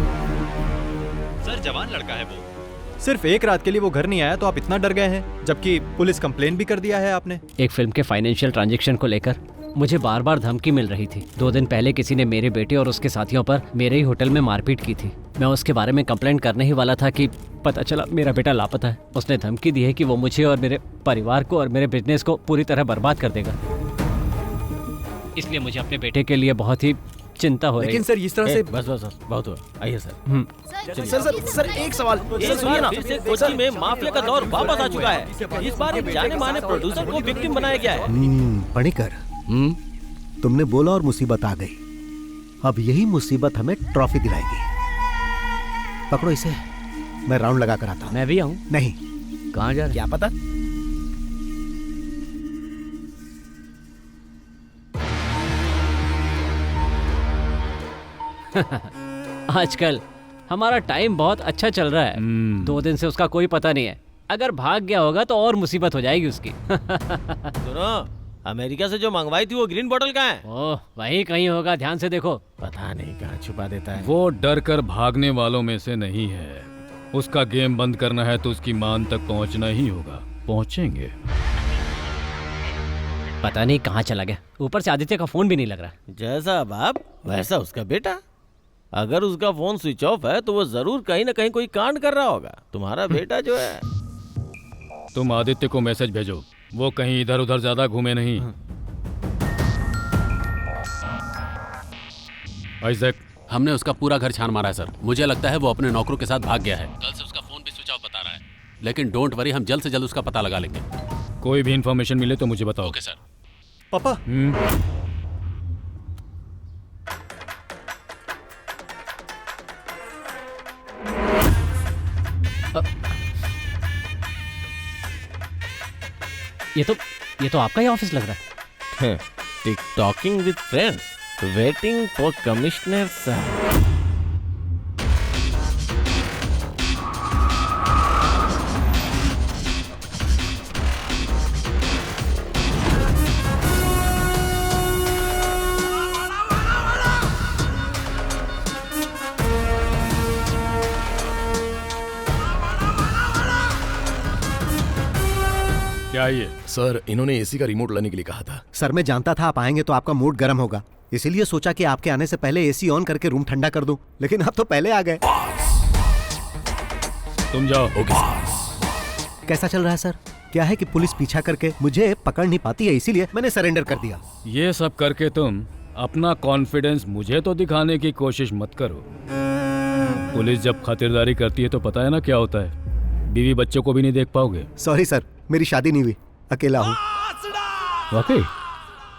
सर जवान लड़का है वो, सिर्फ एक रात के लिए वो घर नहीं आया तो आप इतना डर गए हैं, जबकि पुलिस कंप्लेन भी कर दिया है आपने। एक फिल्म के फाइनेंशियल ट्रांजैक्शन को लेकर मुझे बार बार धमकी मिल रही थी। 2 दिन पहले किसी ने मेरे बेटे और उसके साथियों पर मेरे ही होटल में मारपीट की थी। मैं उसके बारे में कंप्लेंट करने ही वाला था कि पता चला मेरा बेटा लापता है। उसने धमकी दी है कि वो मुझे और मेरे परिवार को और मेरे बिजनेस को पूरी तरह बर्बाद कर देगा। इसलिए मुझे अपने बेटे के लिए बहुत ही चिंता हो रही है। लेकिन सर इस तरह से बस बहुत हुआ। आइए सर। सर एक सवाल, सुनिए ना, फिर से कोची में माफिया का दौर वापस आ चुका है। इस बार एक जाने माने प्रोड्यूसर को विक्टिम बनाया गया है। पणिकर, तुमने बोला और मुसीबत आ गई। अब यही मुसीबत हमें ट्रॉफी दिलाएगी। पकड़ो इसे, मैं राउंड लगा कर आता हूँ। मैं भी आऊँ? नहीं। कहाँ जा रहे? क्या पता। आजकल हमारा टाइम बहुत अच्छा चल रहा है। 2 दिन से उसका कोई पता नहीं है। अगर भाग गया होगा तो और मुसीबत हो जाएगी उसकी। सुनो, अमेरिका से जो मंगवाई थी वो ग्रीन बोतल कहाँ है? ओह, वहीं कहीं होगा, ध्यान से देखो। पता नहीं कहाँ छुपा देता है। वो डर कर भागने वालों में से नहीं है। उसका गेम बंद करना है तो उसकी मान तक पहुंचना ही होगा। पहुंचेंगे। पता नहीं कहाँ चला गया। ऊपर से आदित्य का फोन भी नहीं लग रहा। जैसा बाप वैसा उसका बेटा। अगर उसका फोन स्विच ऑफ है तो वो जरूर कहीं ना कहीं कोई कांड कर रहा होगा। तुम्हारा बेटा जो है। तुम आदित्य को मैसेज भेजो, वो कहीं इधर उधर ज्यादा घूमे नहीं। आइजैक, हमने उसका पूरा घर छान मारा है सर। मुझे लगता है वो अपने नौकरों के साथ भाग गया है। कल से उसका फोन भी स्विच ऑफ बता रहा है। लेकिन डोंट वरी, हम जल्द से जल्द उसका पता लगा लेंगे। कोई भी इंफॉर्मेशन मिले तो मुझे बताओ। Okay sir. पापा, ये तो आपका ही ऑफिस लग रहा है। टिक talking with friends, waiting for commissioner sir. क्या ये? सर इन्होंने एसी का रिमोट लाने के लिए कहा था। सर मैं जानता था आप आएंगे तो आपका मूड गर्म होगा, इसीलिए सोचा कि आपके आने से पहले एसी ऑन करके रूम ठंडा कर दूं। लेकिन आप तो पहले आ गए। तुम जाओ। कैसा चल रहा है सर? क्या है कि पुलिस पीछा करके मुझे पकड़ नहीं पाती है, इसीलिए मैंने सरेंडर कर दिया। ये सब करके तुम अपना कॉन्फिडेंस मुझे तो दिखाने की कोशिश मत करो। पुलिस जब खातिरदारी करती है तो पता है ना क्या होता है, बीवी बच्चों को भी नहीं देख पाओगे। सॉरी सर, मेरी शादी नहीं हुई, अकेला हूँ। वाकई?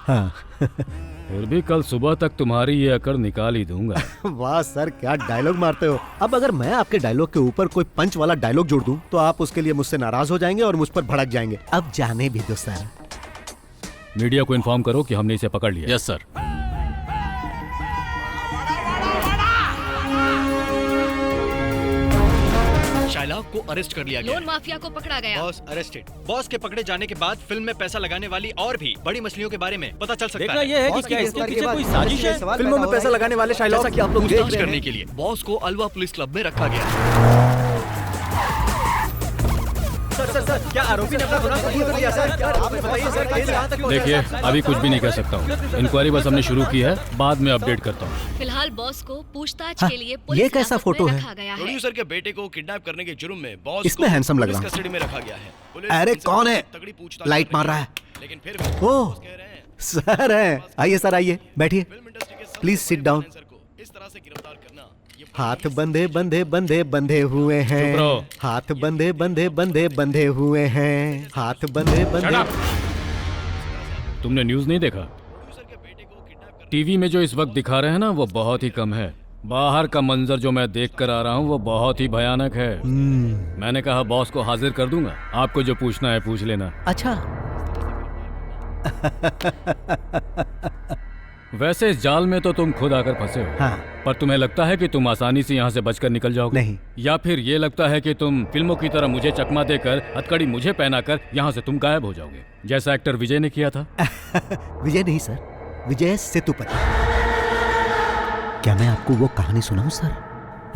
हाँ। फिर भी कल सुबह तक तुम्हारी ये अकड़ निकाल ही दूंगा। वाह सर, क्या डायलॉग मारते हो। अब अगर मैं आपके डायलॉग के ऊपर कोई पंच वाला डायलॉग जोड़ दूं तो आप उसके लिए मुझसे नाराज हो जाएंगे और मुझ पर भड़क जाएंगे। अब जाने भी दो सर। मीडिया को इन्फॉर्म करो कि हमने इसे पकड़ लिया। Yes sir. शाइलाक को अरेस्ट कर लिया गया। लोन माफिया को पकड़ा गया। Boss arrested. बॉस के पकड़े जाने के बाद फिल्म में पैसा लगाने वाली और भी बड़ी मछलियों के बारे में पता चल सकता देखना है। यह है कि क्या इसके पीछे कोई साजिश है। फिल्मों में पैसा लगाने वाले शाइलाक जैसा कि आप लोग पूछताछ करने के लिए बॉस को अलवा पुलिस क्लब में रखा गया। सर क्या आरोपी ने अपना गुनाह कबूल कर लिया सर? आपने बताइए सर केस कहाँ तक पहुंचा? देखिए अभी कुछ भी नहीं कह सकता हूँ। इंक्वायरी बस हमने शुरू की है, बाद में अपडेट करता हूँ। फिलहाल बॉस को पूछताछ हाँ, के लिए ये पुलिस कैसा हिरासत फोटो में है? रखा गया है। प्रोड्यूसर के बेटे को किडनैप करने के जुर्म में बॉस इसमें हैंडसम लग रहा पुलिस हूँ। कस्टडी में रखा गया है। पुलिस अरे इनसे कौन है? तगड़ी पूछताछ लाइट कर मार रही रहा है। है। लेकिन फिर भी ओ बॉस कह रहे हैं सर है, आइए सर आइए, बैठिए, प्लीज सिट डाउन। इस तरह से गिरफ्तार करना ये हाथ बंधे बंधे बंधे बंधे हुए हैं, चुप रहो। हाथ बंधे बंधे बंधे बंधे हुए हैं, हाथ बंधे बंधे। तुमने न्यूज़ नहीं देखा? टीवी में जो इस वक्त दिखा रहे हैं ना वो बहुत ही कम है। बाहर का मंजर जो मैं देख कर आ रहा हूँ वो बहुत ही भयानक है। मैंने कहा बॉस को हाजिर कर दूंगा, आपको जो पूछना है पूछ लेना। अच्छा वैसे इस जाल में तो तुम खुद आकर फंसे हो। हाँ। पर तुम्हें लगता है कि तुम आसानी से यहाँ से बचकर निकल जाओगे? नहीं। या फिर ये लगता है कि तुम फिल्मों की तरह मुझे चकमा देकर हथकड़ी मुझे पहनाकर यहाँ से तुम गायब हो जाओगे, जैसा एक्टर विजय ने किया था? विजय नहीं सर, विजय सेतुपति। क्या मैं आपको वो कहानी सुनाऊं sir?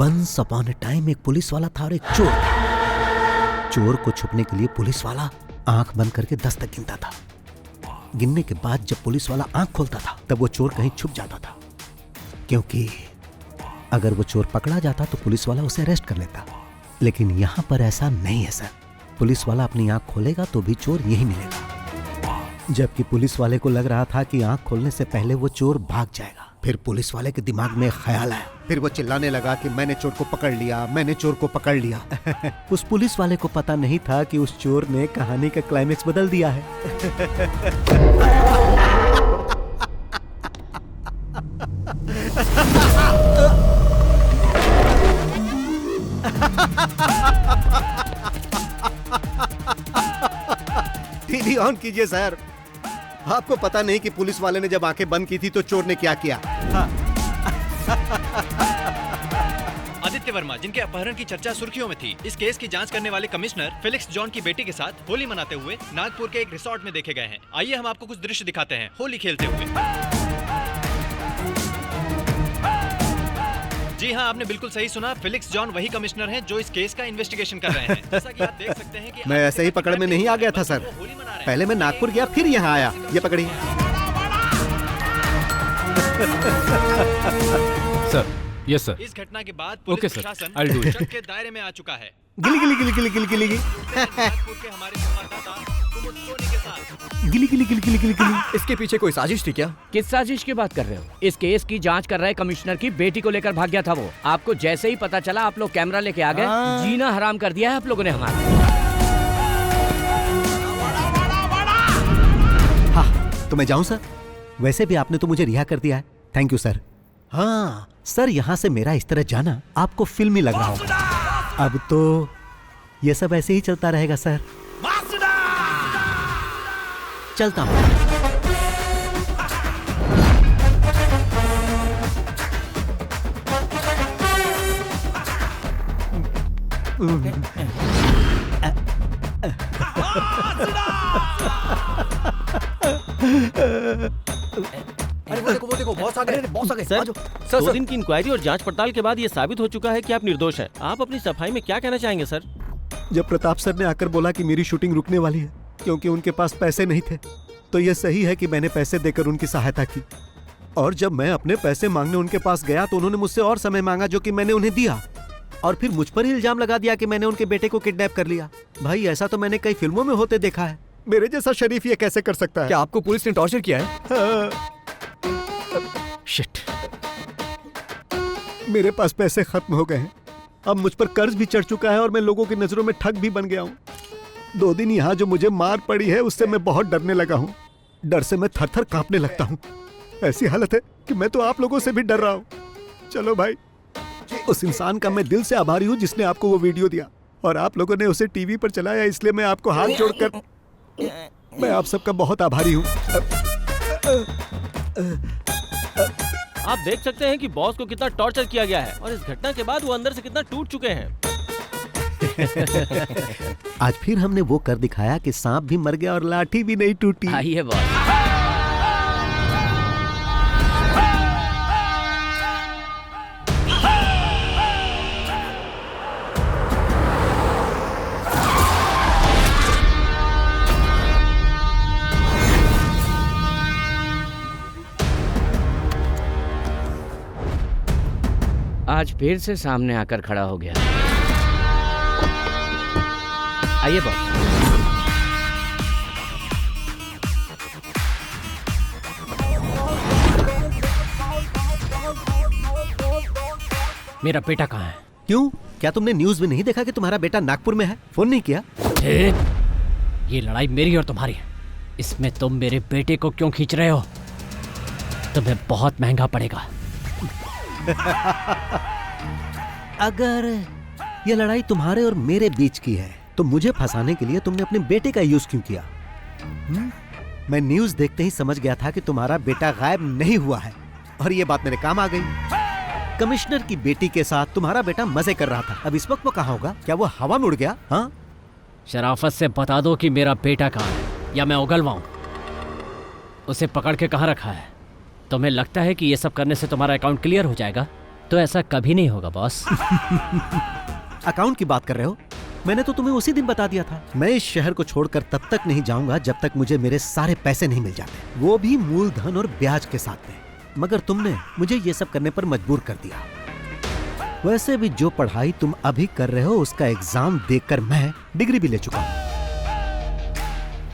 Once upon a time एक पुलिस वाला था और एक चोर था। चोर को छुपने के लिए पुलिस वाला आंख बंद करके 10 तक गिनता था। गिनने के बाद जब पुलिस वाला आंख खोलता था तब वो चोर कहीं छुप जाता था, क्योंकि अगर वो चोर पकड़ा जाता तो पुलिस वाला उसे अरेस्ट कर लेता। लेकिन यहाँ पर ऐसा नहीं है सर, पुलिस वाला अपनी आंख खोलेगा तो भी चोर यही मिलेगा। जबकि पुलिस वाले को लग रहा था कि आंख खोलने से पहले वो चोर भाग जाएगा। फिर पुलिस वाले के दिमाग में ख्याल आया, फिर वो चिल्लाने लगा कि मैंने चोर को पकड़ लिया, मैंने चोर को पकड़ लिया। उस पुलिस वाले को पता नहीं था कि उस चोर ने कहानी का क्लाइमेक्स बदल दिया है। टीवी ऑन कीजिए सर। आपको पता नहीं कि पुलिस वाले ने जब आंखें बंद की थी तो चोर ने क्या किया? आदित्य वर्मा, जिनके अपहरण की चर्चा सुर्खियों में थी, इस केस की जांच करने वाले कमिश्नर फेलिक्स जॉन की बेटी के साथ होली मनाते हुए नागपुर के एक रिसोर्ट में देखे गए हैं। आइए हम आपको कुछ दृश्य दिखाते हैं होली खेलते हुए। जी हाँ, आपने बिल्कुल सही सुना। फेलिक्स जॉन वही कमिश्नर हैं जो इस केस का इन्वेस्टिगेशन कर रहे हैं। जैसा कि आप देख सकते हैं कि मैं ऐसे ही पकड़ में नहीं आ गया था सर। पहले मैं नागपुर गया फिर यहाँ आया। ये पकड़िए सर। Yes sir. इस घटना के बाद ओके पुलिस सर, प्रशासन I'll do it. शक के दायरे में आ चुका है। गिली गिली गिली गिली गिली गिली नागपुर के हमारे संवाददाता कुमुद सोनी के साथ। गिली गिली गिली गिली गिली गिली। इसके पीछे कोई साजिश थी क्या? किस साजिश की बात कर रहे हो? इस केस की जांच कर रहे कमिश्नर की बेटी को लेकर भाग गया था वो। आपको जैसे ही पता चला आप लोग कैमरा लेके आ गए। जीना हराम कर दिया है आप लोगों ने हमारा। हाँ, तो मैं जाऊं सर? वैसे भी आपने तो मुझे रिहा कर दिया है। Thank you sir. हाँ सर, यहाँ से मेरा इस तरह जाना आपको फिल्मी लग रहा होगा। अब तो ये सब ऐसे ही चलता रहेगा सर। चलता हूँ। अरे वो देखो बॉस आ गए, बॉस आ गए। सर, सर 2 दिन की इंक्वायरी और जांच पड़ताल के बाद ये साबित हो चुका है कि आप निर्दोष हैं। आप अपनी सफाई में क्या कहना चाहेंगे सर? जब प्रताप सर ने आकर बोला कि मेरी शूटिंग रुकने वाली है क्योंकि उनके पास पैसे नहीं थे, तो यह सही है कि मैंने पैसे देकर उनकी सहायता की। और जब मैं अपने पैसे मांगने उनके पास गया तो उन्होंने मुझसे और समय मांगा, जो कि मैंने उन्हें दिया। और फिर मुझ पर ही इल्जाम लगा दिया कि मैंने उनके बेटे को किडनैप कर लिया। भाई, ऐसा तो मैंने कई फिल्मों में होते देखा है। मेरे जैसा शरीफ ये कैसे कर सकता है? क्या आपको पुलिस ने टॉर्चर किया है? हाँ। शिट, मेरे पास पैसे खत्म हो गए हैं। अब मुझ पर कर्ज भी चढ़ चुका है और मैं लोगों की नजरों में ठग भी बन गया हूँ। 2 दिन यहाँ जो मुझे मार पड़ी है उससे मैं बहुत डरने लगा हूँ। डर से मैं थर-थर कांपने लगता हूँ। ऐसी हालत है कि मैं तो आप लोगों से भी डर रहा हूँ। चलो भाई, उस इंसान का मैं दिल से आभारी हूँ जिसने आपको वो वीडियो दिया और आप लोगों ने उसे टीवी पर चलाया, इसलिए मैं आपको हाथ जोड़कर मैं आप सबका बहुत आभारी हूँ। आप देख सकते हैं कि बॉस को कितना टॉर्चर किया गया है और इस घटना के बाद वो अंदर से कितना टूट चुके हैं। आज फिर हमने वो कर दिखाया कि सांप भी मर गया और लाठी भी नहीं टूटी। आइए बॉस। आज फिर से सामने आकर खड़ा हो गया। आइए बॉस। मेरा बेटा कहाँ है? क्यों, क्या तुमने न्यूज में नहीं देखा कि तुम्हारा बेटा नागपुर में है? फोन नहीं किया? ये लड़ाई मेरी और तुम्हारी है। इसमें तुम मेरे बेटे को क्यों खींच रहे हो? तुम्हें बहुत महंगा पड़ेगा। अगर ये लड़ाई तुम्हारे और मेरे बीच की है तो मुझे फंसाने के लिए तुमने अपने बेटे का यूज क्यों किया? मैं न्यूज देखते ही समझ गया था कि तुम्हारा बेटा गायब नहीं हुआ है और ये बात मेरे काम आ गई। कमिश्नर की बेटी के साथ तुम्हारा बेटा मजे कर रहा था। अब इस वक्त वो कहाँ होगा? क्या वो हवा में उड़ गया? हाँ, शराफत से बता दो कि मेरा बेटा कहाँ है या मैं उगलवाऊं। उसे पकड़ के कहाँ रखा है? तुम्हें लगता है कि ये सब करने से तुम्हारा अकाउंट क्लियर हो जाएगा? तो ऐसा कभी नहीं होगा बॉस। अकाउंट की बात कर रहे हो? मैंने तो तुम्हें उसी दिन बता दिया था। मैं इस शहर को छोड़कर तब तक नहीं जाऊंगा जब तक मुझे मेरे सारे पैसे नहीं मिल जाते, वो भी मूलधन और ब्याज के साथ में। मगर तुमने मुझे ये सब करने पर मजबूर कर दिया। वैसे भी जो पढ़ाई तुम अभी कर रहे हो उसका एग्जाम देकर मैं डिग्री भी ले चुका हूं।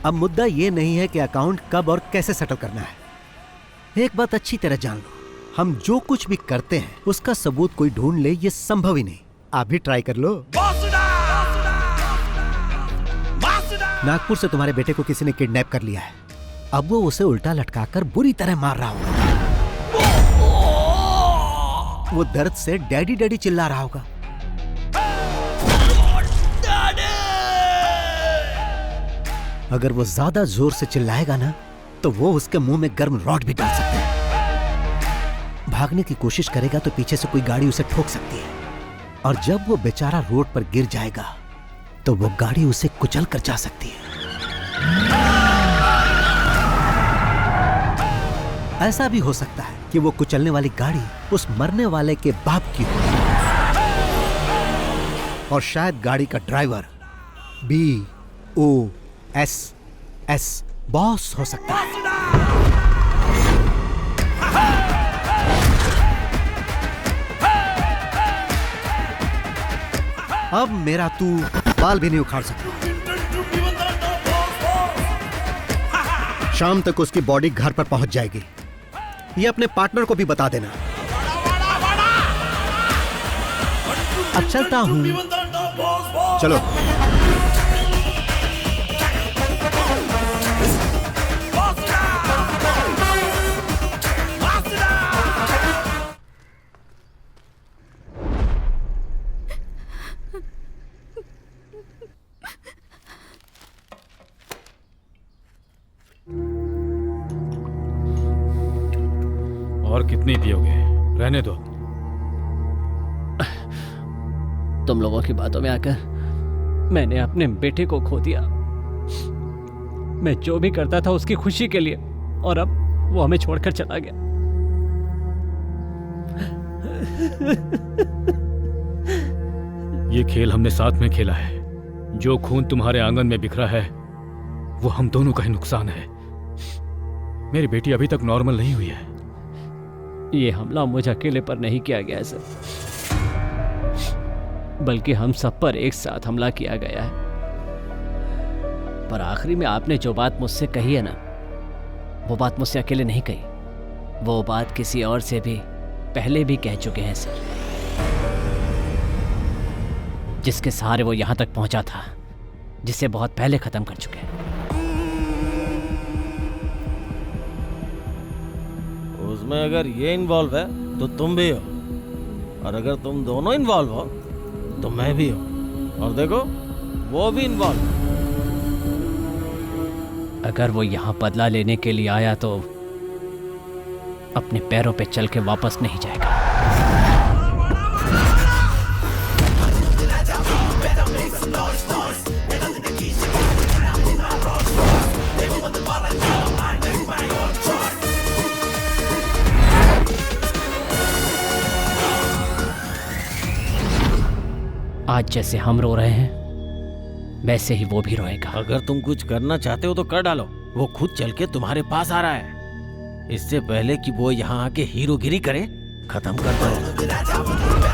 अब मुद्दा ये नहीं है कि अकाउंट कब और कैसे सेटल करना है। एक बात अच्छी तरह जान लो, हम जो कुछ भी करते हैं उसका सबूत कोई ढूंढ ले ये संभव ही नहीं। आप भी ट्राई कर लो। नागपुर से तुम्हारे बेटे को किसी ने किडनैप कर लिया है। अब वो उसे उल्टा लटकाकर बुरी तरह मार रहा होगा। वो दर्द से डैडी डैडी चिल्ला रहा होगा। अगर वो ज्यादा जोर से चिल्लाएगा ना तो वो उसके मुंह में गर्म रॉड भी डाल सकते हैं। भागने की कोशिश करेगा तो पीछे से कोई गाड़ी उसे ठोक सकती है और जब वो बेचारा रोड पर गिर जाएगा तो वो गाड़ी उसे कुचल कर जा सकती है। ऐसा भी हो सकता है कि वो कुचलने वाली गाड़ी उस मरने वाले के बाप की हो और शायद गाड़ी का ड्राइवर BOSS बॉस हो सकता है। अब मेरा तू बाल भी नहीं उखाड़ सकता। शाम तक उसकी बॉडी घर पर पहुंच जाएगी। ये अपने पार्टनर को भी बता देना। अब चलता हूं। चलो। और कितनी पियोगे? रहने दो। तुम लोगों की बातों में आकर मैंने अपने बेटे को खो दिया। मैं जो भी करता था उसकी खुशी के लिए, और अब वो हमें छोड़कर चला गया। ये खेल हमने साथ में खेला है। जो खून तुम्हारे आंगन में बिखरा है वो हम दोनों का ही नुकसान है। मेरी बेटी अभी तक नॉर्मल नहीं हुई है। ये हमला मुझ अकेले पर नहीं किया गया सर, बल्कि हम सब पर एक साथ हमला किया गया है। पर आखिरी में आपने जो बात मुझसे कही है ना, वो बात मुझसे अकेले नहीं कही। वो बात किसी और से भी पहले भी कह चुके हैं सर, जिसके सहारे वो यहां तक पहुंचा था, जिसे बहुत पहले खत्म कर चुके हैं। उसमें अगर ये इन्वॉल्व है तो तुम भी हो, और अगर तुम दोनों इन्वॉल्व हो तो मैं भी हूं, और देखो वो भी इन्वॉल्व। अगर वो यहां बदला लेने के लिए आया तो अपने पैरों पे चल के वापस नहीं जाएगा। आज जैसे हम रो रहे हैं वैसे ही वो भी रोएगा। अगर तुम कुछ करना चाहते हो तो कर डालो। वो खुद चल के तुम्हारे पास आ रहा है। इससे पहले कि वो यहाँ आके हीरोगिरी करे, खत्म कर दो।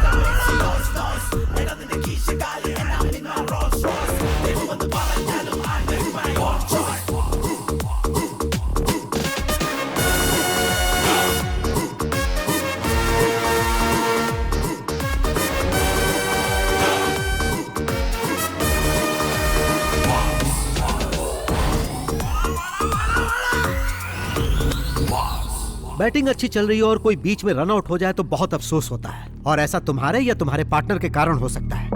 बैटिंग अच्छी चल रही है और कोई बीच में रन आउट हो जाए तो बहुत अफसोस होता है, और ऐसा तुम्हारे या तुम्हारे पार्टनर के कारण हो सकता है।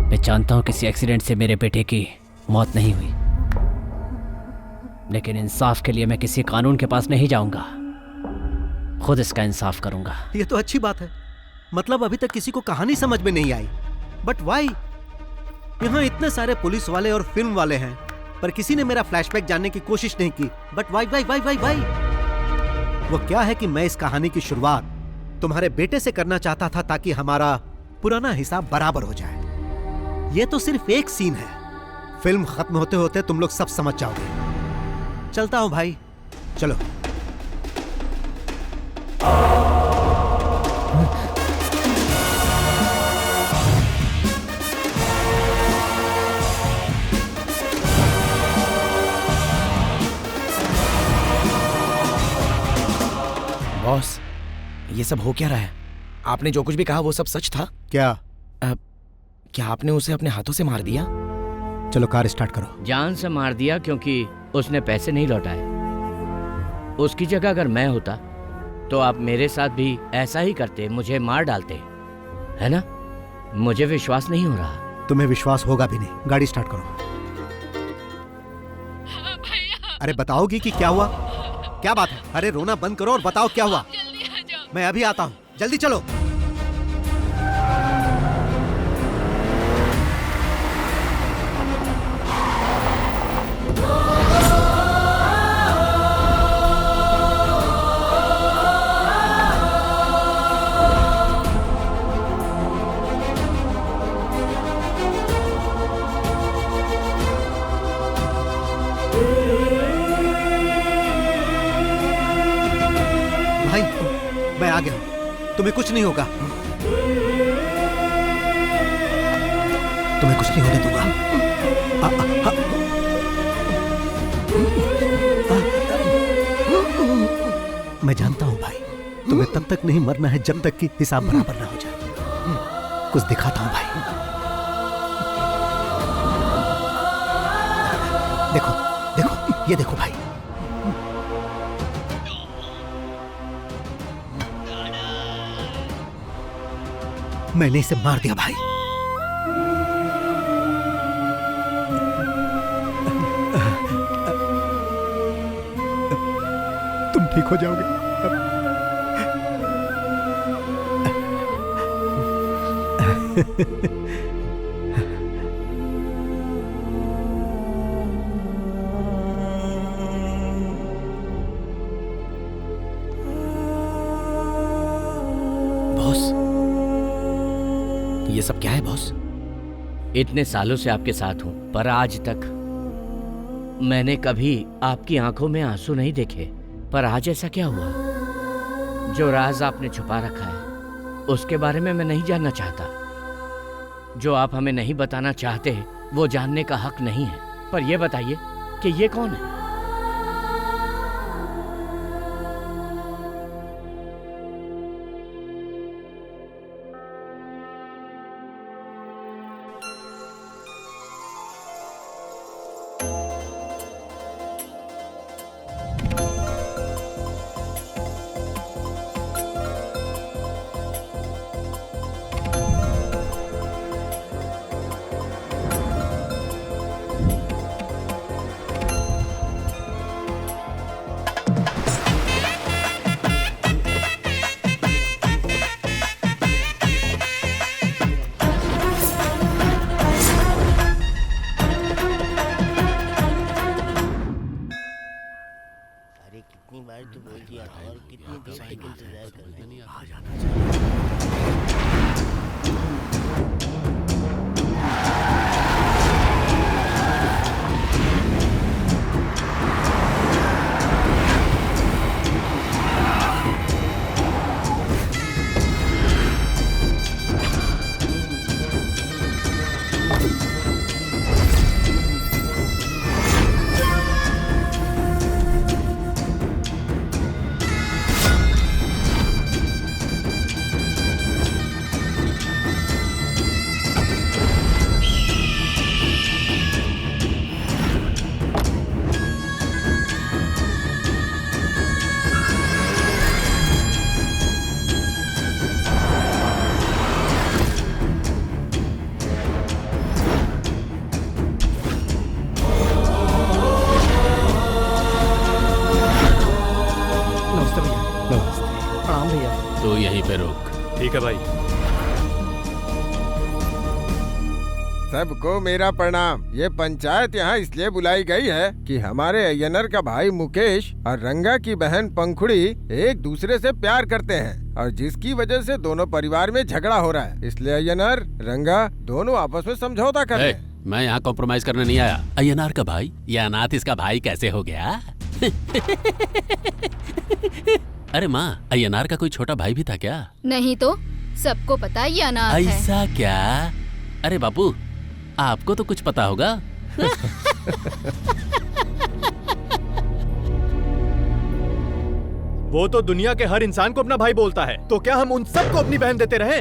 मैं जानता हूँ किसी एक्सीडेंट से मेरे बेटे की मौत नहीं हुई, लेकिन इंसाफ के लिए मैं किसी कानून के पास नहीं जाऊंगा, खुद इसका इंसाफ करूंगा। ये तो अच्छी बात है, मतलब अभी तक किसी को कहानी समझ में नहीं आई। But why? यहाँ इतने सारे पुलिस वाले और फिल्म वाले हैं, पर किसी ने मेरा फ्लैशबैक जानने की कोशिश नहीं की। But why why why why why? वो क्या है कि मैं इस कहानी की शुरुआत तुम्हारे बेटे से करना चाहता था ताकि हमारा पुराना हिसाब बराबर हो जाए। ये तो सिर्फ एक सीन है, फिल्म खत्म होते होते तुम लोग सब समझ जाओगे। चलता हूं भाई, चलो। बॉस, ये सब हो क्या रहा है? आपने जो कुछ भी कहा वो सब सच था? क्या? क्या आपने उसे अपने हाथों से मार दिया? चलो कार स्टार्ट करो। जान से मार दिया क्योंकि उसने पैसे नहीं लौटाए। उसकी जगह अगर मैं होता तो आप मेरे साथ भी ऐसा ही करते, मुझे मार डालते, है ना? मुझे विश्वास नहीं हो रहा। तुम्हें विश्वास होगा भी नहीं। गाड़ी स्टार्ट करो। अरे बताओगी कि क्या हुआ? क्या बात है? अरे रोना बंद करो और बताओ क्या हुआ। मैं अभी आता हूँ, जल्दी चलो। मैं आ गया, तुम्हें कुछ नहीं होगा, तुम्हें कुछ नहीं होने दूंगा। मैं जानता हूं भाई, तुम्हें तब तक नहीं मरना है जब तक कि हिसाब बराबर ना हो जाए। कुछ दिखाता हूं भाई, देखो देखो, ये देखो भाई। मैंने इसे मार दिया भाई। तुम ठीक हो जाओगे। बॉस, ये सब क्या है बॉस? इतने सालों से आपके साथ हूं, पर आज तक मैंने कभी आपकी आंखों में आंसू नहीं देखे। पर आज ऐसा क्या हुआ? जो राज आपने छुपा रखा है उसके बारे में मैं नहीं जानना चाहता। जो आप हमें नहीं बताना चाहते वो जानने का हक नहीं है। पर यह बताइए कि ये कौन है? ठीक है भाई। सबको मेरा प्रणाम। ये पंचायत यहाँ इसलिए बुलाई गई है कि हमारे अय्यनर का भाई मुकेश और रंगा की बहन पंखुड़ी एक दूसरे से प्यार करते हैं और जिसकी वजह से दोनों परिवार में झगड़ा हो रहा है। इसलिए अय्यनर रंगा दोनों आपस में समझौता कर रहे हैं। मैं यहाँ कॉम्प्रोमाइज करने नहीं आया। अय्यनार का भाई, ये अनाथ इसका भाई कैसे हो गया? अरे माँ, अय्यनार का कोई छोटा भाई भी था क्या? नहीं तो सबको पता है ये अनाथ है। ऐसा क्या? अरे बापू, आपको तो कुछ पता होगा। वो तो दुनिया के हर इंसान को अपना भाई बोलता है, तो क्या हम उन सबको अपनी बहन देते रहे?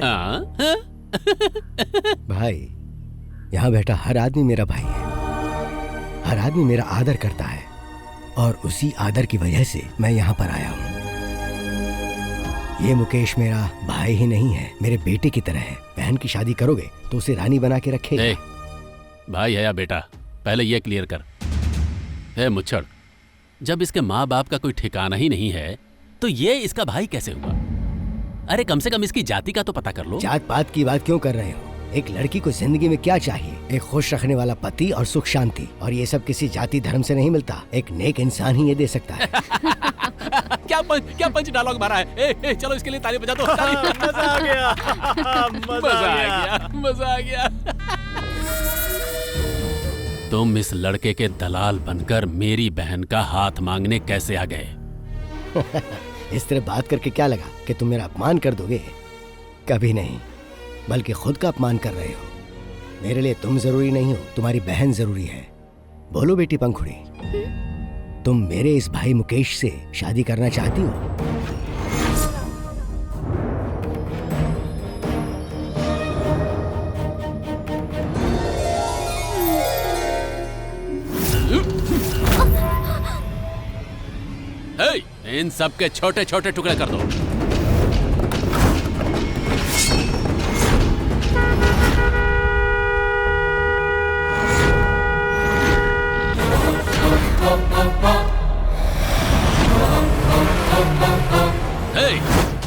भाई, यहाँ बैठा हर आदमी मेरा भाई है। हर आदमी मेरा आदर करता है और उसी आदर की वजह से मैं यहाँ पर आया हूँ। ये मुकेश मेरा भाई ही नहीं है, मेरे बेटे की तरह है। बहन की शादी करोगे तो उसे रानी बना के रखेगा। भाई है या बेटा, पहले ये क्लियर कर। है मुच्छड़, जब इसके माँ बाप का कोई ठिकाना ही नहीं है तो ये इसका भाई कैसे हुआ? अरे कम से कम इसकी जाति का तो पता कर लो। जात पात की बात क्यों कर रहे हो? एक लड़की को जिंदगी में क्या चाहिए? एक खुश रखने वाला पति और सुख शांति, और ये सब किसी जाति धर्म से नहीं मिलता। एक नेक इंसान ही ये दे सकता है। क्या पंच डायलॉग मारा है। चलो इसके लिए ताली बजा दो। मजा आ गया। मजा आ गया। तुम इस लड़के के दलाल बनकर मेरी बहन का हाथ मांगने कैसे आ गए? इस तरह बात करके क्या लगा कि तुम मेरा अपमान कर दोगे? कभी नहीं, बल्कि खुद का अपमान कर रहे हो। मेरे लिए तुम जरूरी नहीं हो, तुम्हारी बहन जरूरी है। बोलो बेटी पंखुड़ी, तुम मेरे इस भाई मुकेश से शादी करना चाहती हो? इन सब के छोटे छोटे टुकड़े कर दो।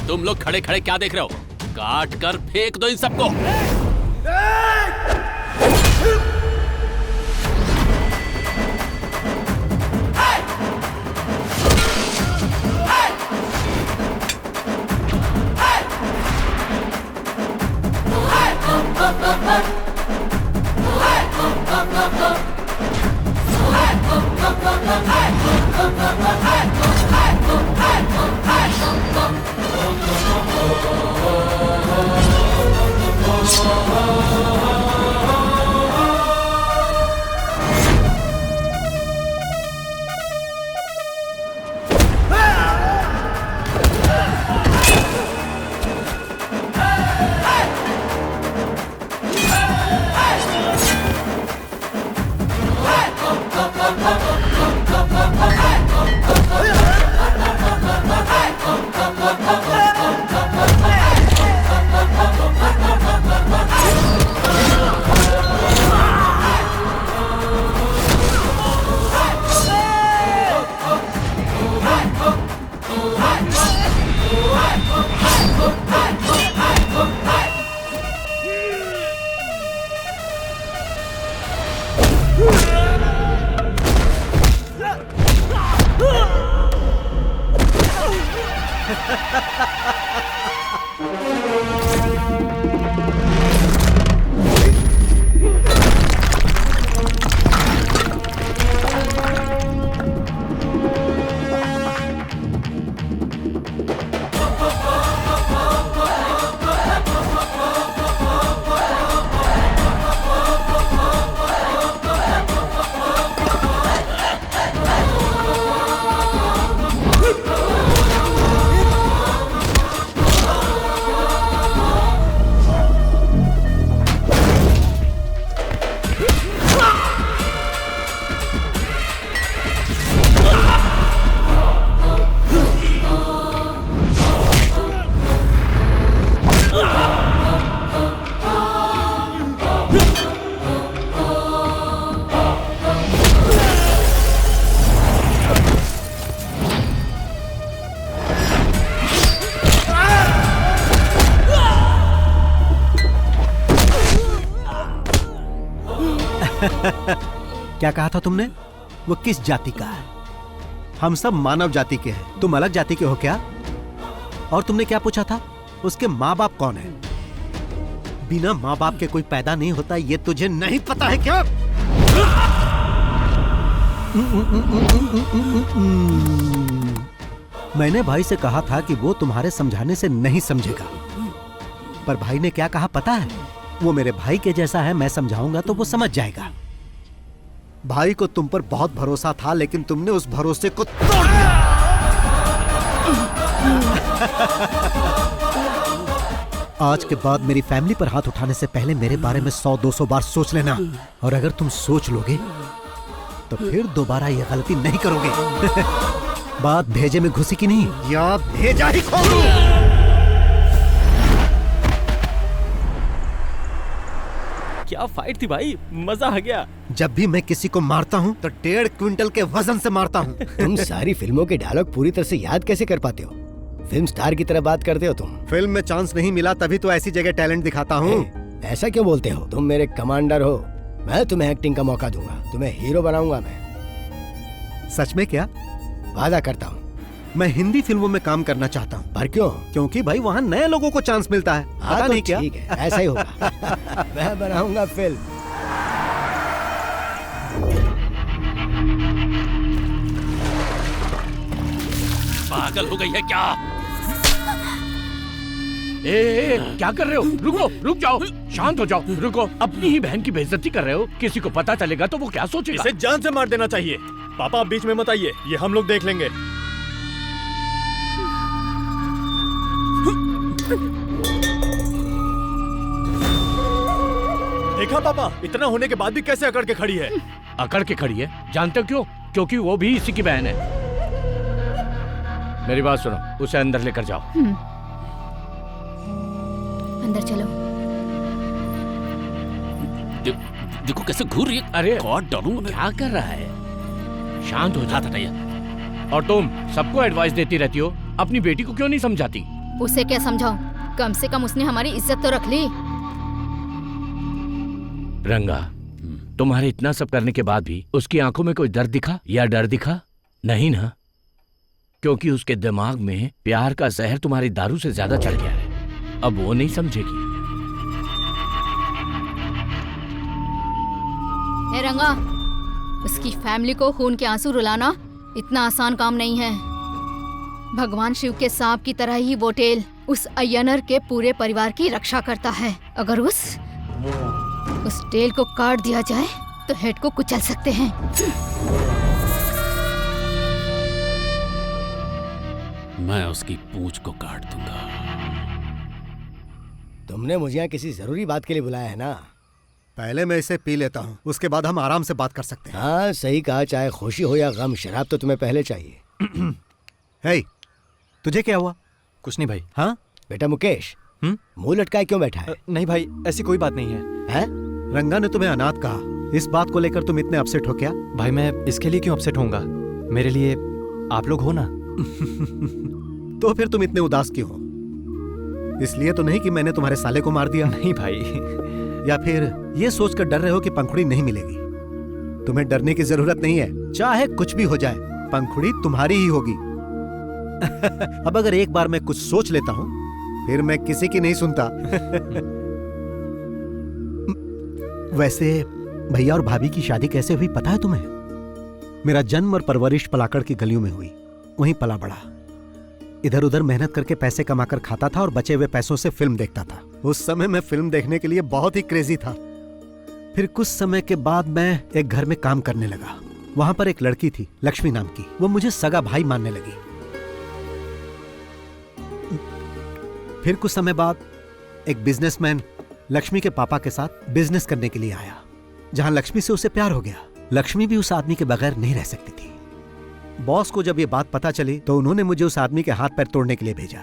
तुम लोग खड़े खड़े क्या देख रहे हो? काट कर फेंक दो इन सबको। क्या कहा था तुमने? वो किस जाति का है? हम सब मानव जाति के हैं, तुम अलग जाति के हो क्या? और तुमने क्या पूछा था? उसके माँ बाप कौन है? बिना माँ बाप के कोई पैदा नहीं होता, ये तुझे नहीं पता है क्या? मैंने भाई से कहा था कि वो तुम्हारे समझाने से नहीं समझेगा, पर भाई ने क्या कहा पता है? वो मेरे भाई के जैसा है, मैं समझाऊंगा तो वो समझ जाएगा। भाई को तुम पर बहुत भरोसा था, लेकिन तुमने उस भरोसे को तोड़ दिया। आज के बाद मेरी फैमिली पर हाथ उठाने से पहले मेरे बारे में 100-200 बार सोच लेना, और अगर तुम सोच लोगे तो फिर दोबारा ये गलती नहीं करोगे। बात भेजे में घुसी की नहीं, या भेजा ही खोलूं। क्या फाइट थी भाई, मजा आ गया। जब भी मैं किसी को मारता हूँ तो 1.5 क्विंटल के वजन से मारता हूँ। तुम सारी फिल्मों के डायलॉग पूरी तरह से याद कैसे कर पाते हो? फिल्म स्टार की तरह बात करते हो तुम। फिल्म में चांस नहीं मिला तभी तो ऐसी जगह टैलेंट दिखाता हूँ। ऐसा क्यों बोलते हो? तुम मेरे कमांडर हो, मैं तुम्हें एक्टिंग का मौका दूंगा, तुम्हें हीरो बनाऊंगा मैं। सच में क्या? वादा करता हूँ। मैं हिंदी फिल्मों में काम करना चाहता हूँ। पर क्यों? क्योंकि भाई वहाँ नए लोगों को चांस मिलता है। पता नहीं क्या? ठीक है, ऐसा ही होगा। मैं बनाऊंगा फिल्म। पागल हो गई है क्या? ए, क्या कर रहे हो? रुको, रुक जाओ, शांत हो जाओ, रुको। अपनी ही बहन की बेइज्जती कर रहे हो। किसी को पता चलेगा तो वो क्या सोचेगा? इसे जान से मार देना चाहिए। पापा आप बीच में मत आइए, ये हम लोग देख लेंगे। देखा पापा, इतना होने के बाद भी कैसे अकड़ के खड़ी है। अकड़ के खड़ी है? जानते हो क्यों? क्योंकि वो भी इसी की बहन है। मेरी बात सुनो, उसे अंदर लेकर जाओ। अंदर चलो। देखो कैसे घूर रही है। अरे गॉड डालूंगा मैं। क्या कर रहा है? शांत हो जाता है। और तुम सबको एडवाइस देती रहती हो, अपनी बेटी को क्यों नहीं समझाती? उसे क्या समझाऊं? कम से कम उसने हमारी इज्जत तो रख ली। रंगा, तुम्हारे इतना सब करने के बाद भी उसकी आंखों में कोई दर्द दिखा या डर दिखा? नहीं ना, क्योंकि उसके दिमाग में प्यार का जहर तुम्हारी दारू से ज्यादा चढ़ गया है। अब वो नहीं समझेगी। ए रंगा, उसकी फैमिली को खून के आंसू रुलाना इतना आसान काम नहीं है। भगवान शिव के सांप की तरह ही वो टेल उस अय्यनर के पूरे परिवार की रक्षा करता है। अगर उस टेल को काट दिया जाए तो हेड को कुचल सकते हैं। मैं उसकी पूंछ को काट दूंगा। तुमने मुझे यहाँ किसी जरूरी बात के लिए बुलाया है ना? पहले मैं इसे पी लेता हूँ, उसके बाद हम आराम से बात कर सकते हैं। हाँ सही कहा, चाहे खुशी हो या गम, शराब तो तुम्हें पहले चाहिए। हे, तुझे क्या हुआ? कुछ नहीं भाई। हाँ बेटा मुकेश, मुंह लटकाए क्यों बैठा है? नहीं भाई, ऐसी कोई बात नहीं है। हैं? रंगा ने तुम्हें अनाथ कहा, इस बात को लेकर तुम इतने अपसेट हो क्या? भाई मैं इसके लिए क्यों अपसेट होऊंगा? मेरे लिए आप लोग हो ना। तो फिर तुम इतने उदास क्यों हो? इसलिए तो नहीं कि मैंने तुम्हारे साले को मार दिया? नहीं भाई। या फिर ये सोचकर डर रहे हो कि पंखुड़ी नहीं मिलेगी? तुम्हें डरने की जरूरत नहीं है, चाहे कुछ भी हो जाए पंखुड़ी तुम्हारी ही होगी। अब अगर एक बार मैं कुछ सोच लेता हूं फिर मैं किसी की नहीं सुनता। वैसे भैया और भाभी की शादी कैसे हुई पता है तुम्हें? मेरा जन्म और परवरिश पलाकड़ की गलियों में हुई, वहीं पला बड़ा। इधर उधर मेहनत करके पैसे कमाकर खाता था और बचे हुए पैसों से फिल्म देखता था। उस समय मैं फिल्म देखने के लिए बहुत ही क्रेजी था। फिर कुछ समय के बाद मैं एक घर में काम करने लगा। वहां पर एक लड़की थी लक्ष्मी नाम की, वो मुझे सगा भाई मानने लगी। फिर कुछ समय बाद एक बिजनेसमैन लक्ष्मी के पापा के साथ बिजनेस करने के लिए आया, जहां लक्ष्मी से उसे प्यार हो गया। लक्ष्मी भी उस आदमी के बगैर नहीं रह सकती थी। बॉस को जब ये बात पता चली तो उन्होंने मुझे उस आदमी के हाथ पैर तोड़ने के लिए भेजा,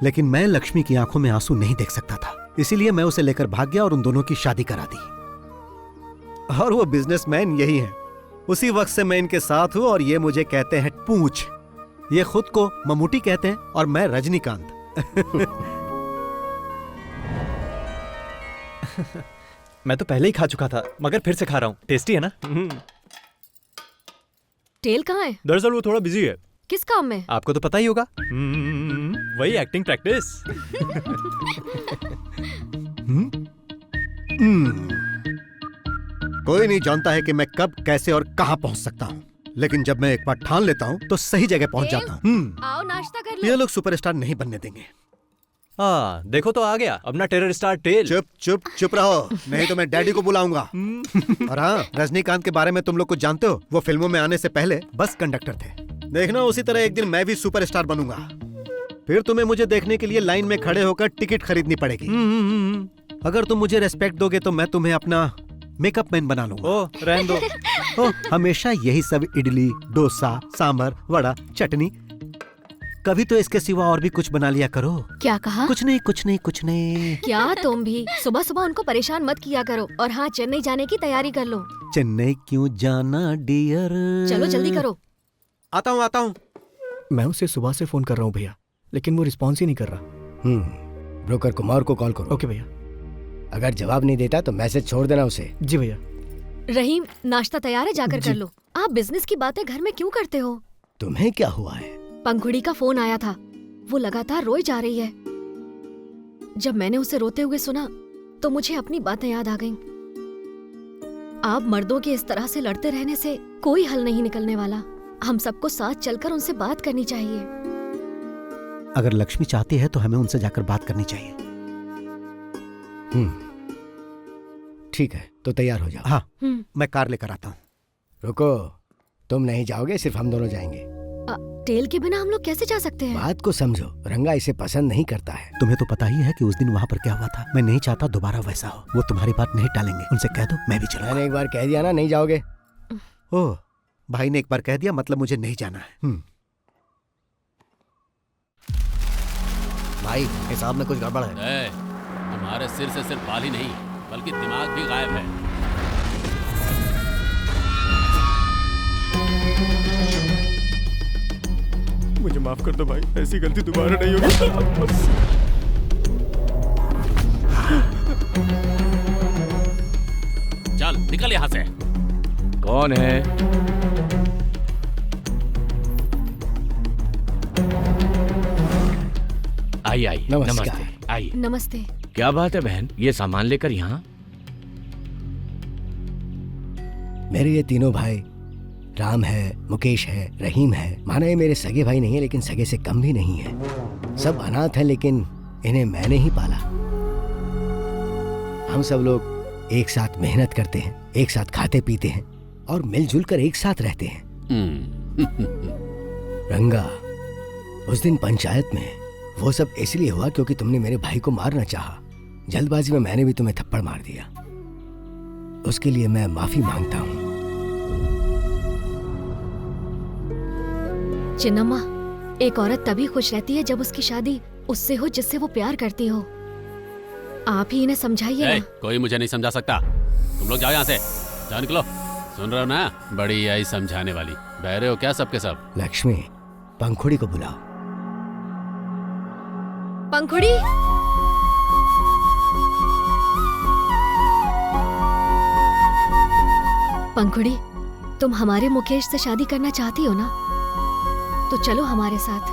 लेकिन मैं लक्ष्मी की आंखों में आंसू नहीं देख सकता था, इसीलिए मैं उसे लेकर भाग गया और उन दोनों की शादी करा दी। और वो बिजनेसमैन यही है। उसी वक्त से मैं इनके साथ हूं और ये मुझे कहते हैं पूंछ। ये खुद को ममूटी कहते हैं और मैं रजनीकांत। मैं तो पहले ही खा चुका था, मगर फिर से खा रहा हूँ। टेस्टी है ना? टेल कहाँ है? दरअसल वो थोड़ा बिजी है। किस काम में? आपको तो पता ही होगा। वही एक्टिंग प्रैक्टिस। कोई नहीं जानता है कि मैं कब, कैसे और कहां पहुंच सकता हूं, लेकिन जब मैं एक बार ठान लेता हूं तो सही जगह पहुंच जाता हूं। आओ नाश्ता कर लो। ये लोग सुपरस्टार नहीं बनने देंगे। देखो तो आ गया अपना टेरर स्टार टेल। चुप चुप चुप रहो, नहीं तो मैं डैडी को बुलाऊंगा। और हाँ, रजनीकांत के बारे में तुम लोग कुछ जानते हो? वो फिल्मों में आने से पहले बस कंडक्टर थे। देखना, उसी तरह एक दिन मैं भी सुपरस्टार बनूंगा। फिर तुम्हें मुझे देखने के लिए लाइन में खड़े होकर टिकट खरीदनी पड़ेगी। अगर तुम मुझे रेस्पेक्ट दोगे तो मैं तुम्हें अपना मेकअप मैन बना लूंगा। ओ, रहने दो। हमेशा यही सब इडली, डोसा, सांभर, वड़ा, चटनी। कभी तो इसके सिवा और भी कुछ बना लिया करो। क्या कहा? कुछ नहीं कुछ नहीं कुछ नहीं। क्या तुम भी सुबह सुबह उनको परेशान मत किया करो। और हाँ, चेन्नई जाने की तैयारी कर लो। चेन्नई क्यों जाना डियर? चलो जल्दी करो। आता हूँ। मैं उसे सुबह से फोन कर रहा हूँ भैया, लेकिन वो रिस्पॉन्स ही नहीं कर रहा। ब्रोकर कुमार को कॉल करो। ओके भैया। अगर जवाब नहीं देता तो मैसेज छोड़ देना उसे। जी भैया। रहीम, नाश्ता तैयार है, जाकर कर लो। आप बिजनेस की बातें घर में क्यों करते हो? तुम्हें क्या हुआ है? पंखुड़ी का फोन आया था, वो लगातार रोई जा रही है। जब मैंने उसे रोते हुए सुना तो मुझे अपनी बातें याद आ गईं। आप मर्दों के इस तरह से लड़ते रहने से कोई हल नहीं निकलने वाला। हम सबको साथ चलकर उनसे बात करनी चाहिए। अगर लक्ष्मी चाहती है तो हमें उनसे जाकर बात करनी चाहिए। ठीक है, तो तैयार हो जाओ। हाँ, मैं कार लेकर आता हूँ। रुको, तुम नहीं जाओगे, सिर्फ हम दोनों जाएंगे। टेल के बिना हम लोग कैसे जा सकते हैं? बात को समझो, रंगा इसे पसंद नहीं करता है। तुम्हें तो पता ही है कि उस दिन वहाँ पर क्या हुआ था। मैं नहीं चाहता दोबारा वैसा हो। वो तुम्हारी बात नहीं टालेंगे, उनसे कह दो मैं भी चलूंगा। मैंने एक बार कह दिया ना, नहीं जाओगे। ओह, भाई ने एक बार कह दिया मतलब मुझे नहीं जाना है। भाई, हिसाब में कुछ गड़बड़ है। तुम्हारे सिर से सिर्फ बाल ही नहीं बल्कि दिमाग भी गायब है। मुझे माफ कर दो भाई, ऐसी गलती दोबारा नहीं होगी। चल निकल यहाँ से। कौन है? आई नमस्कार। आई। नमस्ते। क्या बात है बहन, ये सामान लेकर यहाँ? मेरे ये तीनों भाई, राम है, मुकेश है, रहीम है। माना ये मेरे सगे भाई नहीं है, लेकिन सगे से कम भी नहीं है। सब अनाथ हैं, लेकिन इन्हें मैंने ही पाला। हम सब लोग एक साथ मेहनत करते हैं, एक साथ खाते पीते हैं और मिलजुल कर एक साथ रहते हैं। रंगा, उस दिन पंचायत में वो सब इसलिए हुआ क्योंकि तुमने मेरे भाई को मारना चाहा। जल्दबाजी में मैंने भी तुम्हें थप्पड़ मार दिया। उसके लिए मैं माफी मांगता हूँ। चिन्नम्मा, एक औरत तभी खुश रहती है जब उसकी शादी उससे हो जिससे वो प्यार करती हो। आप ही इन्हें समझाइए ना। कोई मुझे नहीं समझा सकता। तुम लोग जाओ यहाँ से, जाओ निकलो। सुन रहे हो ना, बड़ी आई समझाने वाली। बहरे हो क्या सबके सब? लक्ष्मी, पंखुड़ी को बुलाओ। पंखुड़ी, पंखुड़ी, तुम हमारे मुकेश से शादी करना चाहती हो ना? तो चलो हमारे साथ।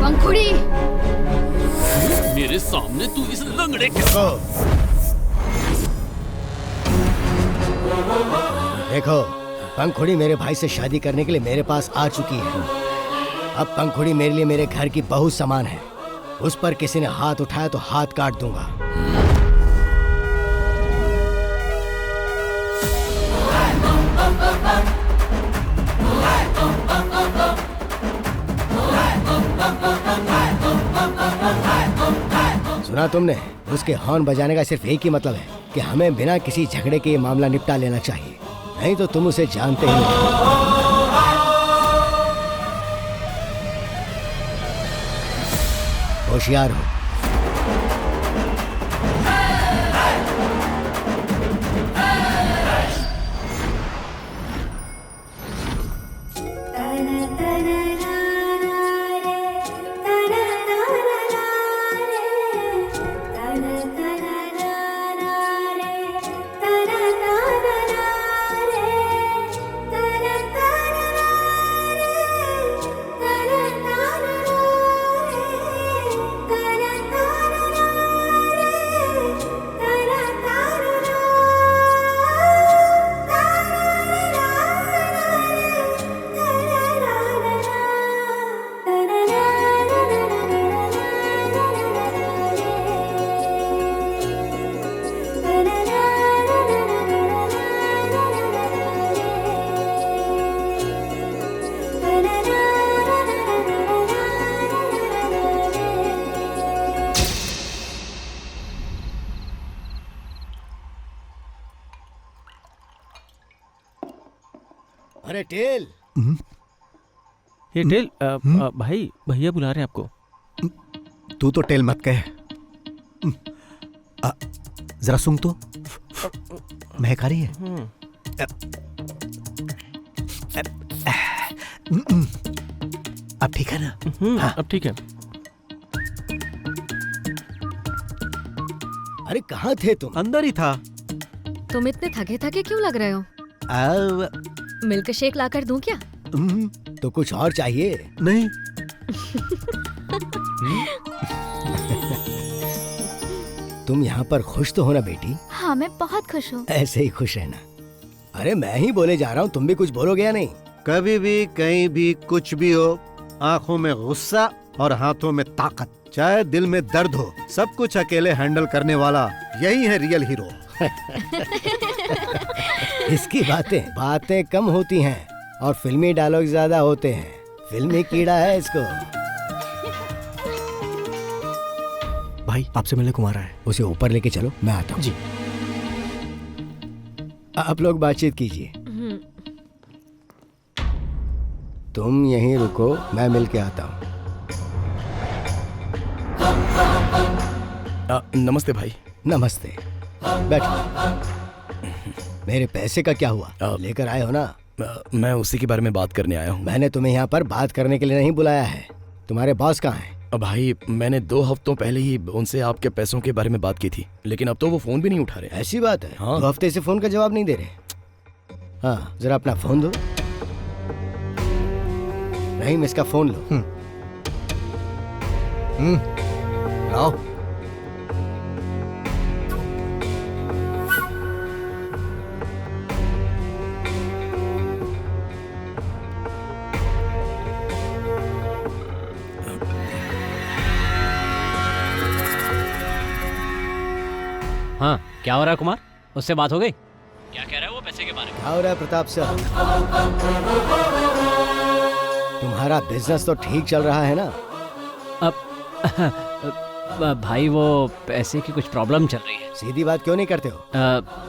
पंखुड़ी, मेरे सामने तू इस लंगड़े के देखो, पंखुड़ी मेरे भाई से शादी करने के लिए मेरे पास आ चुकी है। अब पंखुड़ी मेरे लिए मेरे घर की बहू समान है। उस पर किसी ने हाथ उठाया तो हाथ काट दूंगा। सुना तुमने? उसके हॉर्न बजाने का सिर्फ एक ही मतलब है कि हमें बिना किसी झगड़े के ये मामला निपटा लेना चाहिए, नहीं तो तुम उसे जानते ही नहीं। होशियार हो। अरे टेल, ये टेल भाई भैया बुला रहे हैं आपको। तू तो टेल मत कह। जरा सुन तो, महक आ रही है। अब ठीक है ना? हाँ अब ठीक है। अरे कहाँ थे तुम? अंदर ही था। तुम इतने थके थके क्यों लग रहे हो? मिल्क शेक लाकर दूं क्या? तो कुछ और चाहिए? नहीं। तुम यहाँ पर खुश तो हो ना बेटी? हाँ मैं बहुत खुश हूँ। ऐसे ही खुश रहना। अरे मैं ही बोले जा रहा हूँ, तुम भी कुछ बोलोगे या नहीं? कभी भी कहीं भी कुछ भी हो, आंखों में गुस्सा और हाथों में ताकत, चाहे दिल में दर्द हो, सब कुछ अकेले हैंडल करने वाला यही है रियल हीरो। इसकी बातें कम होती हैं और फिल्मी डायलॉग ज्यादा होते हैं। फिल्मी कीड़ा है इसको। भाई आपसे मिलने को आ रहा है। उसे ऊपर लेके चलो, मैं आता हूँ। जी। आप लोग बातचीत कीजिए। तुम यहीं रुको, मैं मिल के आता हूँ। नमस्ते भाई। नमस्ते, बैठो। मेरे पैसे का क्या हुआ? लेकर आए हो ना? मैं उसी के बारे में बात करने आया हूँ। मैंने तुम्हें यहाँ पर बात करने के लिए नहीं बुलाया है। तुम्हारे बॉस कहाँ हैं? भाई मैंने 2 हफ्तों पहले ही उनसे आपके पैसों के बारे में बात की थी, लेकिन अब तो वो फोन भी नहीं उठा रहे। ऐसी बात है? हाँ। 2 हफ्ते से फोन का जवाब नहीं दे रहे। हाँ जरा अपना फोन दो। रहीम इसका फोन लो। आओ। हाँ क्या हो रहा है कुमार? उससे बात हो गई? क्या कह रहा है वो पैसे के बारे में? क्या हो रहा है प्रताप साहब? तुम्हारा बिजनेस तो ठीक चल रहा है ना? अब भाई वो पैसे की कुछ प्रॉब्लम चल रही है। सीधी बात क्यों नहीं करते हो?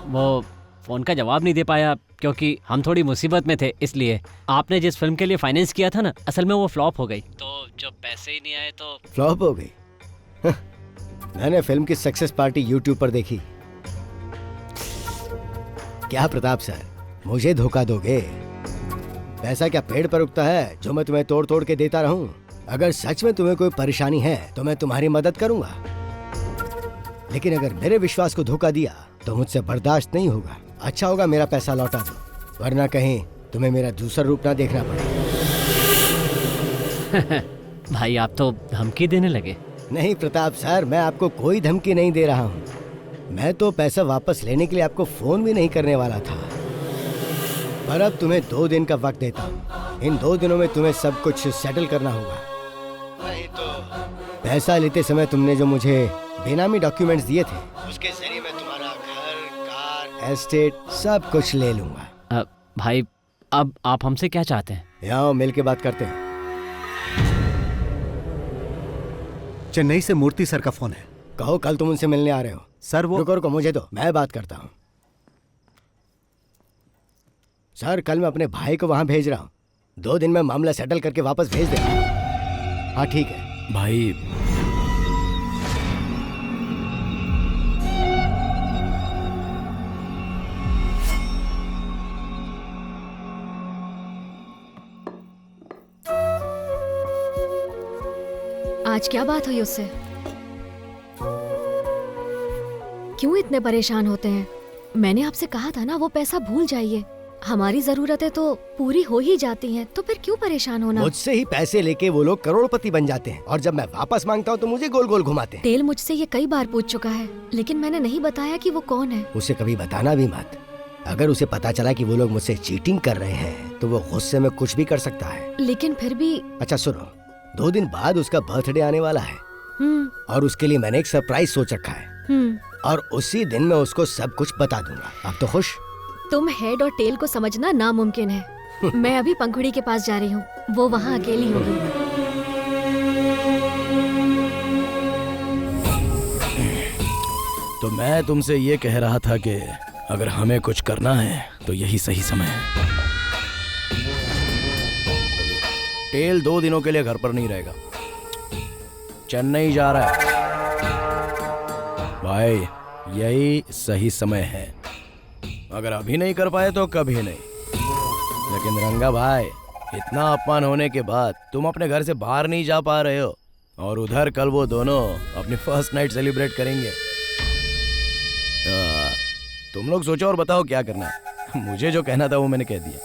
वो फोन का जवाब नहीं दे पाया क्योंकि हम थोड़ी मुसीबत में थे, इसलिए। आपने जिस फिल्म के लिए फाइनेंस किया था ना, असल में वो फ्लॉप हो गई, तो जब पैसे ही नहीं आए तो फ्लॉप हो गई? मैंने फिल्म की सक्सेस पार्टी यूट्यूब पर देखी। क्या प्रताप सर, मुझे धोखा दोगे? पैसा क्या पेड़ पर उगता है जो मैं तुम्हें तोड़ तोड़ के देता रहूं? अगर सच में तुम्हें कोई परेशानी है तो मैं तुम्हारी मदद करूंगा, लेकिन अगर मेरे विश्वास को धोखा दिया तो मुझसे बर्दाश्त नहीं होगा। अच्छा होगा मेरा पैसा लौटा दो, वरना कहीं तुम्हें मेरा दूसरा रूप ना देखना पड़े। भाई आप तो धमकी देने लगे। नहीं प्रताप सर, मैं आपको कोई धमकी नहीं दे रहा हूँ। मैं तो पैसा वापस लेने के लिए आपको फोन भी नहीं करने वाला था, पर अब तुम्हें 2 दिन का वक्त देता हूँ। इन 2 दिनों में तुम्हें सब कुछ सेटल करना होगा, नहीं तो पैसा लेते समय तुमने जो मुझे बेनामी डॉक्यूमेंट्स दिए थे, उसके जरिए मैं तुम्हारा घर, कार, एस्टेट सब कुछ ले लूंगा। भाई अब आप हमसे क्या चाहते हैं? यहाँ मिल के बात करते हैं। चेन्नई से मूर्ति सर का फोन है। कहो कल तुम उनसे मिलने आ रहे हो। सर वो रुको मुझे दो, मैं बात करता हूँ। सर कल मैं अपने भाई को वहां भेज रहा हूँ, 2 दिन में मामला सेटल करके वापस भेज देगा। हाँ ठीक है भाई। आज क्या बात हुई उससे? क्यों इतने परेशान होते हैं? मैंने आपसे कहा था ना वो पैसा भूल जाइए। हमारी जरूरतें तो पूरी हो ही जाती हैं, तो फिर क्यों परेशान होना? मुझसे ही पैसे लेके वो लोग करोड़पति बन जाते हैं, और जब मैं वापस मांगता हूँ तो मुझे गोल गोल घुमाते हैं। टेल मुझसे ये कई बार पूछ चुका है, लेकिन मैंने नहीं बताया कि वो कौन है। उसे कभी बताना भी मत। अगर उसे पता चला कि वो लोग मुझसे चीटिंग कर रहे हैं तो वो गुस्से में कुछ भी कर सकता है। लेकिन फिर भी। अच्छा सुनो, 2 दिन बाद उसका बर्थडे आने वाला है, और उसके लिए मैंने एक सरप्राइज सोच रखा है, और उसी दिन मैं उसको सब कुछ बता दूंगा। अब तो खुश? तुम हेड और टेल को समझना नामुमकिन है। मैं अभी पंखुड़ी के पास जा रही हूँ, वो वहाँ अकेली होगी। तो मैं तुमसे ये कह रहा था कि अगर हमें कुछ करना है तो यही सही समय है। पटेल 2 दिनों के लिए घर पर नहीं रहेगा, चेन्नई जा रहा है। भाई यही सही समय है, अगर अभी नहीं कर पाए तो कभी नहीं। लेकिन रंगा भाई, इतना अपमान होने के बाद तुम अपने घर से बाहर नहीं जा पा रहे हो, और उधर कल वो दोनों अपनी फर्स्ट नाइट सेलिब्रेट करेंगे। तुम लोग सोचो और बताओ क्या करना है। मुझे जो कहना था वो मैंने कह दिया।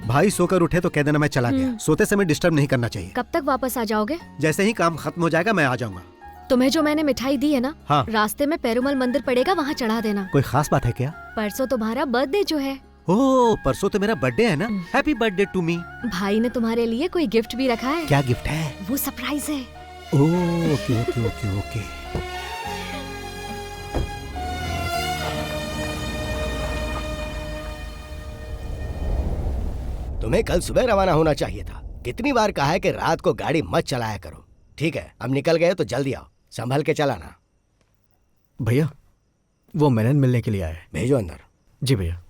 भाई सोकर उठे तो कह देना मैं चला गया। सोते समय डिस्टर्ब नहीं करना चाहिए। कब तक वापस आ जाओगे? जैसे ही काम खत्म हो जाएगा मैं आ जाऊंगा। तुम्हें जो मैंने मिठाई दी है ना, हाँ। रास्ते में पेरुमल मंदिर पड़ेगा, वहाँ चढ़ा देना। कोई खास बात है क्या? परसों तुम्हारा बर्थडे जो है। ओह, परसों तो मेरा बर्थडे है ना। Happy birthday to me. भाई ने तुम्हारे लिए कोई गिफ्ट भी रखा है। क्या गिफ्ट है? वो सरप्राइज है। ओह, ओके ओके ओके ओके। तुम्हें कल सुबह रवाना होना चाहिए था। कितनी बार कहा है कि रात को गाड़ी मत चलाया करो। ठीक है, अब निकल गए तो जल्दी आओ, संभल के चलाना। भैया वो मेनन मिलने के लिए आए। भेजो अंदर। जी भैया।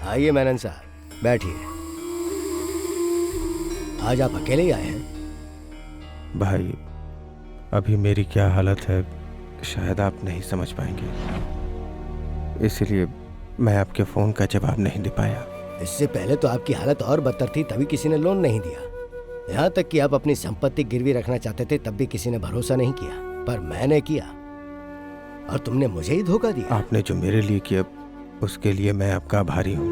आइए मेनन साहब, बैठिए। आज आप अकेले ही आए हैं? भाई अभी मेरी क्या हालत है शायद आप नहीं समझ पाएंगे, इसलिए मैं आपके फ़ोन का जवाब नहीं दे पाया। इससे पहले तो आपकी हालत और बदतर थी, तभी किसी ने लोन नहीं दिया। यहाँ तक कि आप अपनी संपत्ति गिरवी रखना चाहते थे, तब भी किसी ने भरोसा नहीं किया, पर मैंने किया और तुमने मुझे ही धोखा दिया। आपने जो मेरे लिए किया उसके लिए मैं आपका आभारी हूँ,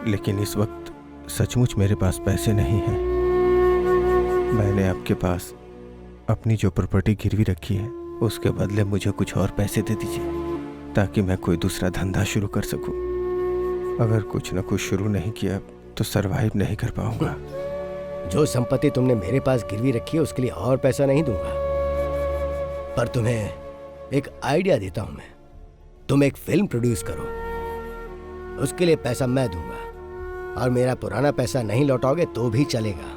लेकिन इस वक्त सचमुच मेरे पास पैसे नहीं हैं। मैंने आपके पास अपनी जो प्रॉपर्टी गिरवी रखी है उसके बदले मुझे कुछ और पैसे दे दीजिए, ताकि मैं कोई दूसरा धंधा शुरू कर सकूं। अगर कुछ न कुछ शुरू नहीं किया तो सरवाइव नहीं कर पाऊंगा। जो संपत्ति तुमने मेरे पास गिरवी रखी है उसके लिए और पैसा नहीं दूंगा, पर तुम्हें एक आइडिया देता हूं मैं। तुम एक फिल्म प्रोड्यूस करो, उसके लिए पैसा मैं दूंगा, और मेरा पुराना पैसा नहीं लौटाओगे तो भी चलेगा।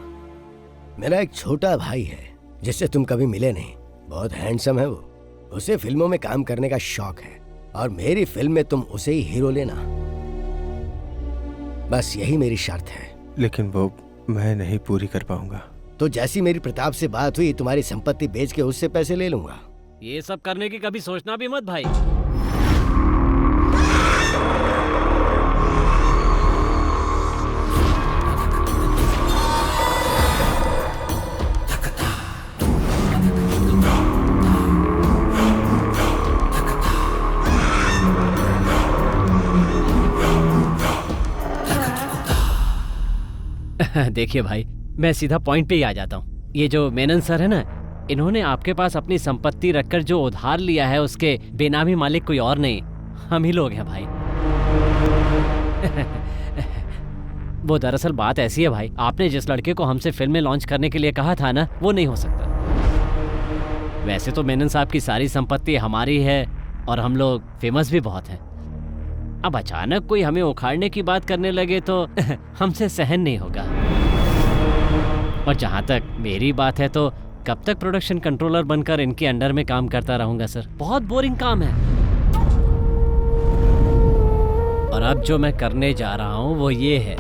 मेरा एक छोटा भाई है जिससे तुम कभी मिले नहीं, बहुत हैंडसम है वो। उसे फिल्मों में काम करने का शौक है, और मेरी फिल्म में तुम उसे ही हीरो लेना। बस यही मेरी शर्त है। लेकिन वो मैं नहीं पूरी कर पाऊंगा। तो जैसी मेरी प्रताप से बात हुई, तुम्हारी संपत्ति बेच के उससे पैसे ले लूंगा। ये सब करने की कभी सोचना भी मत भाई। देखिए भाई, मैं सीधा पॉइंट पे ही आ जाता हूँ। ये जो मेनन सर है ना, इन्होंने आपके पास अपनी संपत्ति रखकर जो उधार लिया है उसके बेनामी मालिक कोई और नहीं, हम ही लोग हैं भाई। वो दरअसल बात ऐसी है भाई, आपने जिस लड़के को हमसे फिल्म में लॉन्च करने के लिए कहा था ना, वो नहीं हो सकता। वैसे तो मेनन साहब की सारी संपत्ति हमारी है और हम लोग फेमस भी बहुत हैं। अब अचानक कोई हमें उखाड़ने की बात करने लगे तो हमसे सहन नहीं होगा। और जहां तक मेरी बात है तो कब तक प्रोडक्शन कंट्रोलर बनकर इनके अंडर में काम करता रहूंगा सर? बहुत बोरिंग काम है। और अब जो मैं करने जा रहा हूं वो ये है,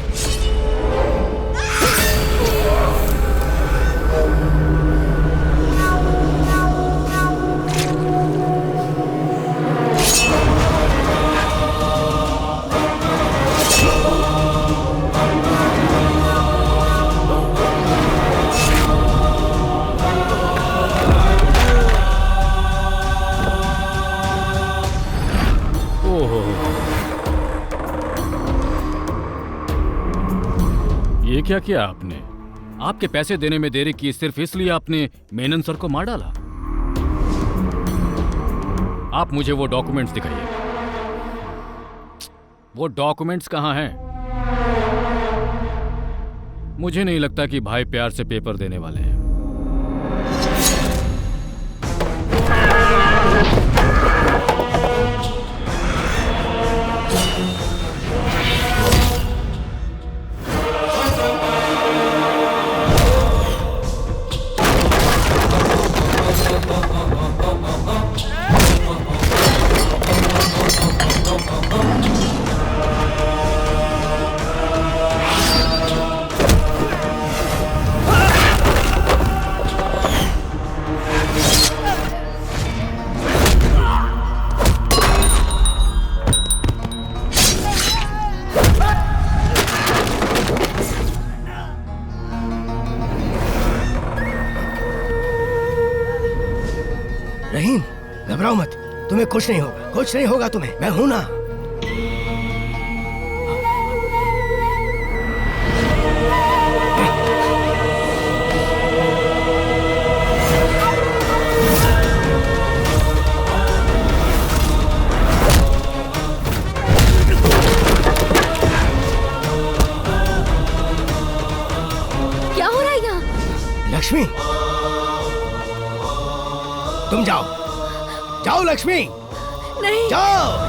ये क्या किया आपने? आपके पैसे देने में देरी की सिर्फ इसलिए आपने मेनन सर को मार डाला? आप मुझे वो डॉक्यूमेंट्स दिखाइए। वो डॉक्यूमेंट्स कहाँ हैं? मुझे नहीं लगता कि भाई प्यार से पेपर देने वाले हैं। रहीम, घबराओ मत, तुम्हें कुछ नहीं होगा, कुछ नहीं होगा तुम्हें, मैं हूं ना। क्या हो रहा है यहाँ? लक्ष्मी, तुम जाओ, जाओ लक्ष्मी, नहीं जाओ।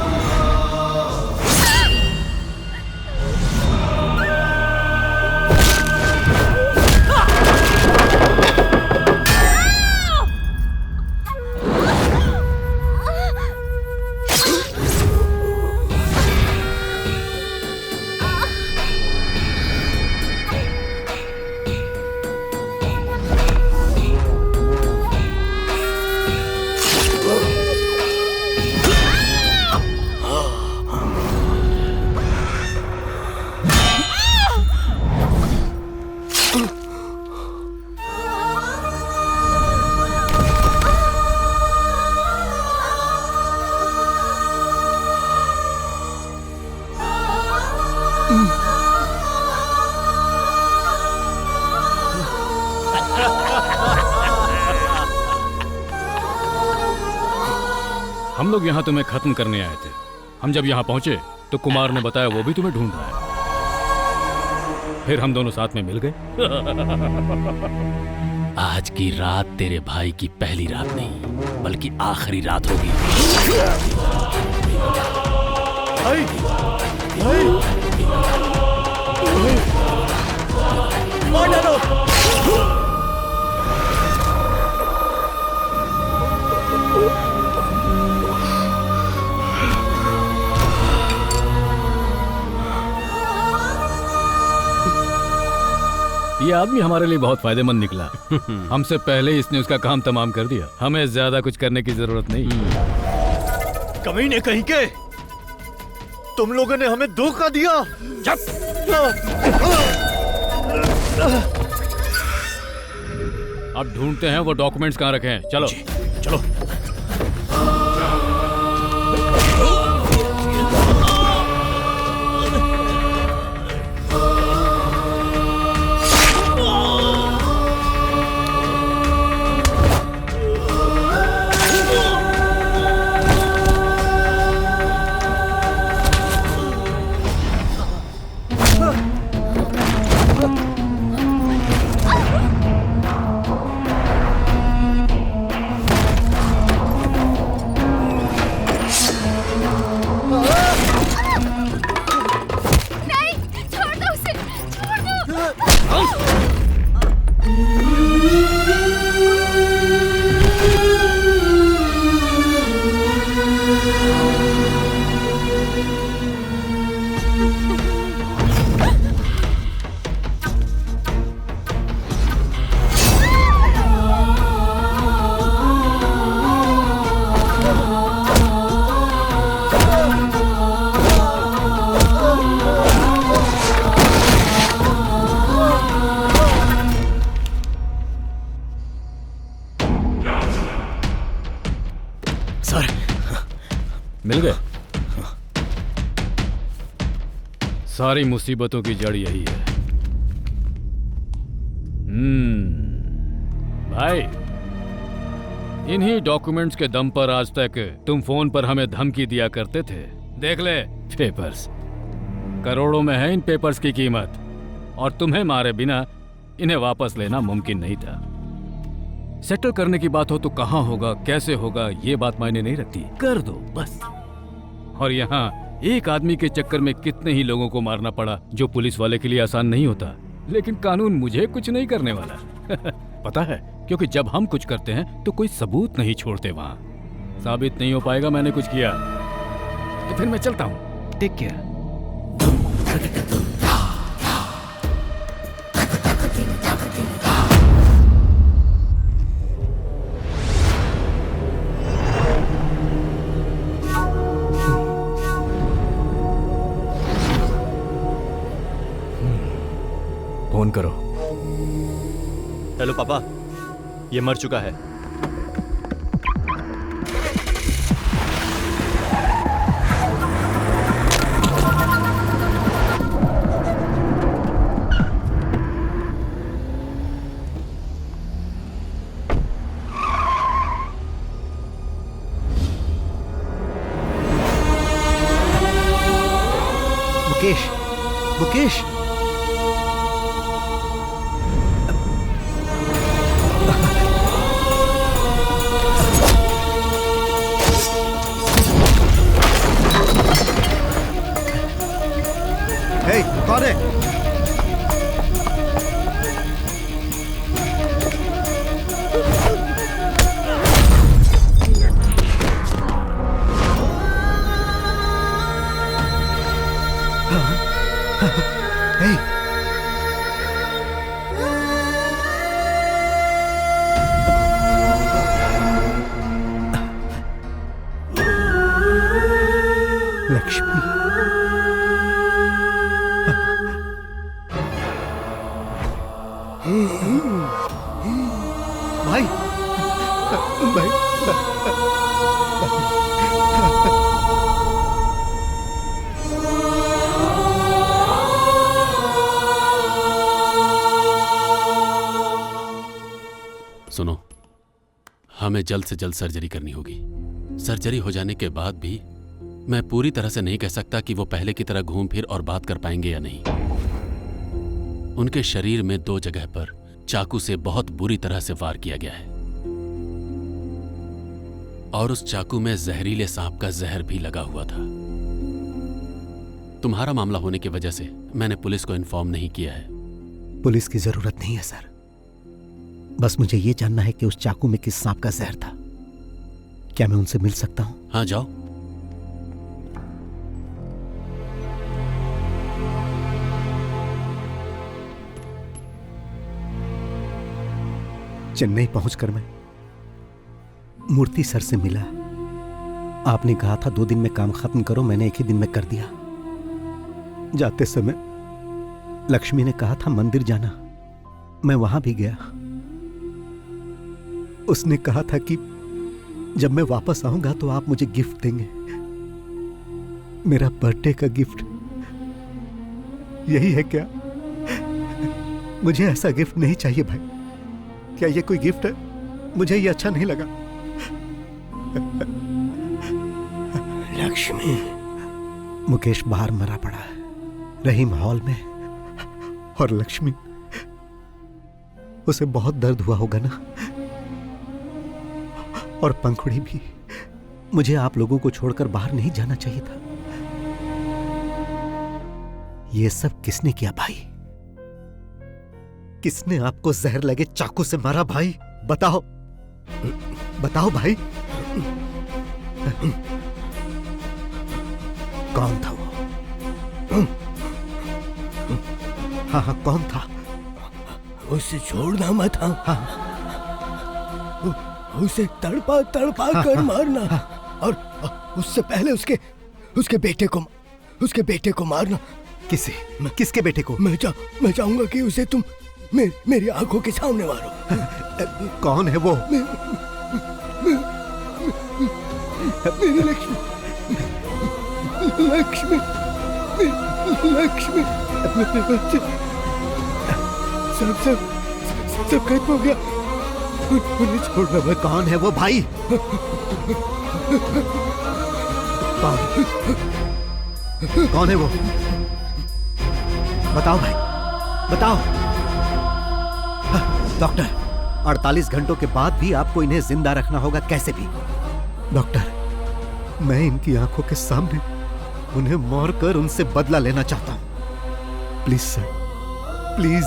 हम लोग यहाँ तुम्हें खत्म करने आए थे। हम जब यहाँ पहुंचे तो कुमार ने बताया वो भी तुम्हें ढूंढ रहा है। फिर हम दोनों साथ में मिल गए। आज की रात तेरे भाई की पहली रात नहीं बल्कि आखिरी रात होगी। ये आदमी हमारे लिए बहुत फायदेमंद निकला। हमसे पहले इसने उसका काम तमाम कर दिया। हमें ज्यादा कुछ करने की जरूरत नहीं। कमीने कहीं के, तुम लोगों ने हमें धोखा दिया। अब ढूंढते हैं वो डॉक्यूमेंट्स कहाँ रखे हैं। चलो चलो। मिल गए। सारी मुसीबतों की जड़ यही है। भाई, इन्हीं डॉक्यूमेंट्स के दम पर आज तक तुम फोन पर हमें धमकी दिया करते थे। देख ले पेपर्स, करोड़ों में है इन पेपर्स की कीमत, और तुम्हें मारे बिना इन्हें वापस लेना मुमकिन नहीं था। सेटल करने की बात हो तो कहाँ होगा, कैसे होगा, ये बात मायने नहीं रखती, कर दो बस। और यहाँ एक आदमी के चक्कर में कितने ही लोगों को मारना पड़ा, जो पुलिस वाले के लिए आसान नहीं होता। लेकिन कानून मुझे कुछ नहीं करने वाला। पता है, क्योंकि जब हम कुछ करते हैं तो कोई सबूत नहीं छोड़ते। वहाँ साबित नहीं हो पाएगा मैंने कुछ किया, तो फिर मैं चलता हूँ। Take care. फोन करो। हेलो पापा, ये मर चुका है। मुकेश, मुकेश। हे, कौन है? Hey! लक्ष्मी। भाई, भाई, सुनो, हमें जल्द से जल्द सर्जरी करनी होगी। सर्जरी हो जाने के बाद भी मैं पूरी तरह से नहीं कह सकता कि वो पहले की तरह घूम फिर और बात कर पाएंगे या नहीं। उनके शरीर में 2 जगह पर चाकू से बहुत बुरी तरह से वार किया गया है और उस चाकू में जहरीले सांप का जहर भी लगा हुआ था। तुम्हारा मामला होने की वजह से मैंने पुलिस को इन्फॉर्म नहीं किया है। पुलिस की जरूरत नहीं है सर, बस मुझे ये जानना है कि उस चाकू में किस सांप का जहर था। क्या मैं उनसे मिल सकता हूं? हाँ, जाओ। चेन्नई पहुंचकर मैं मूर्ति सर से मिला। आपने कहा था 2 दिन में काम खत्म करो, मैंने 1 ही दिन में कर दिया। जाते समय लक्ष्मी ने कहा था मंदिर जाना, मैं वहां भी गया। उसने कहा था कि जब मैं वापस आऊंगा तो आप मुझे गिफ्ट देंगे, मेरा बर्थडे का गिफ्ट। यही है क्या? मुझे ऐसा गिफ्ट नहीं चाहिए भाई। क्या ये कोई गिफ्ट है? मुझे ये अच्छा नहीं लगा। लक्ष्मी। मुकेश बाहर मरा पड़ा है, रहीम हॉल में, और लक्ष्मी, उसे बहुत दर्द हुआ होगा ना। और पंखुड़ी भी। मुझे आप लोगों को छोड़कर बाहर नहीं जाना चाहिए था। ये सब किसने किया भाई? किसने आपको जहर लगे चाकू से मारा भाई? बताओ, बताओ भाई। कौन था वो? हाँ हाँ, कौन था? उसे छोड़ना मत। हाँ, उसे तड़पा तड़पा कर मारना, और उससे पहले उसके बेटे को मारना। किसके बेटे को? मैं चाहूंगा कि उसे तुम मेरी आंखों के सामने मारो। कौन है वो? मेरी लक्ष्मी, लक्ष्मी, लक्ष्मी, मेरे बच्चे। सब खत्म हो गया, उन्हें छोड़ना मत। कौन है वो भाई? कौन है वो? बताओ भाई, बताओ। डॉक्टर, 48 घंटों के बाद भी आपको इन्हें जिंदा रखना होगा कैसे भी। डॉक्टर, मैं इनकी आंखों के सामने उन्हें मारकर उनसे बदला लेना चाहता हूं। Please sir, please.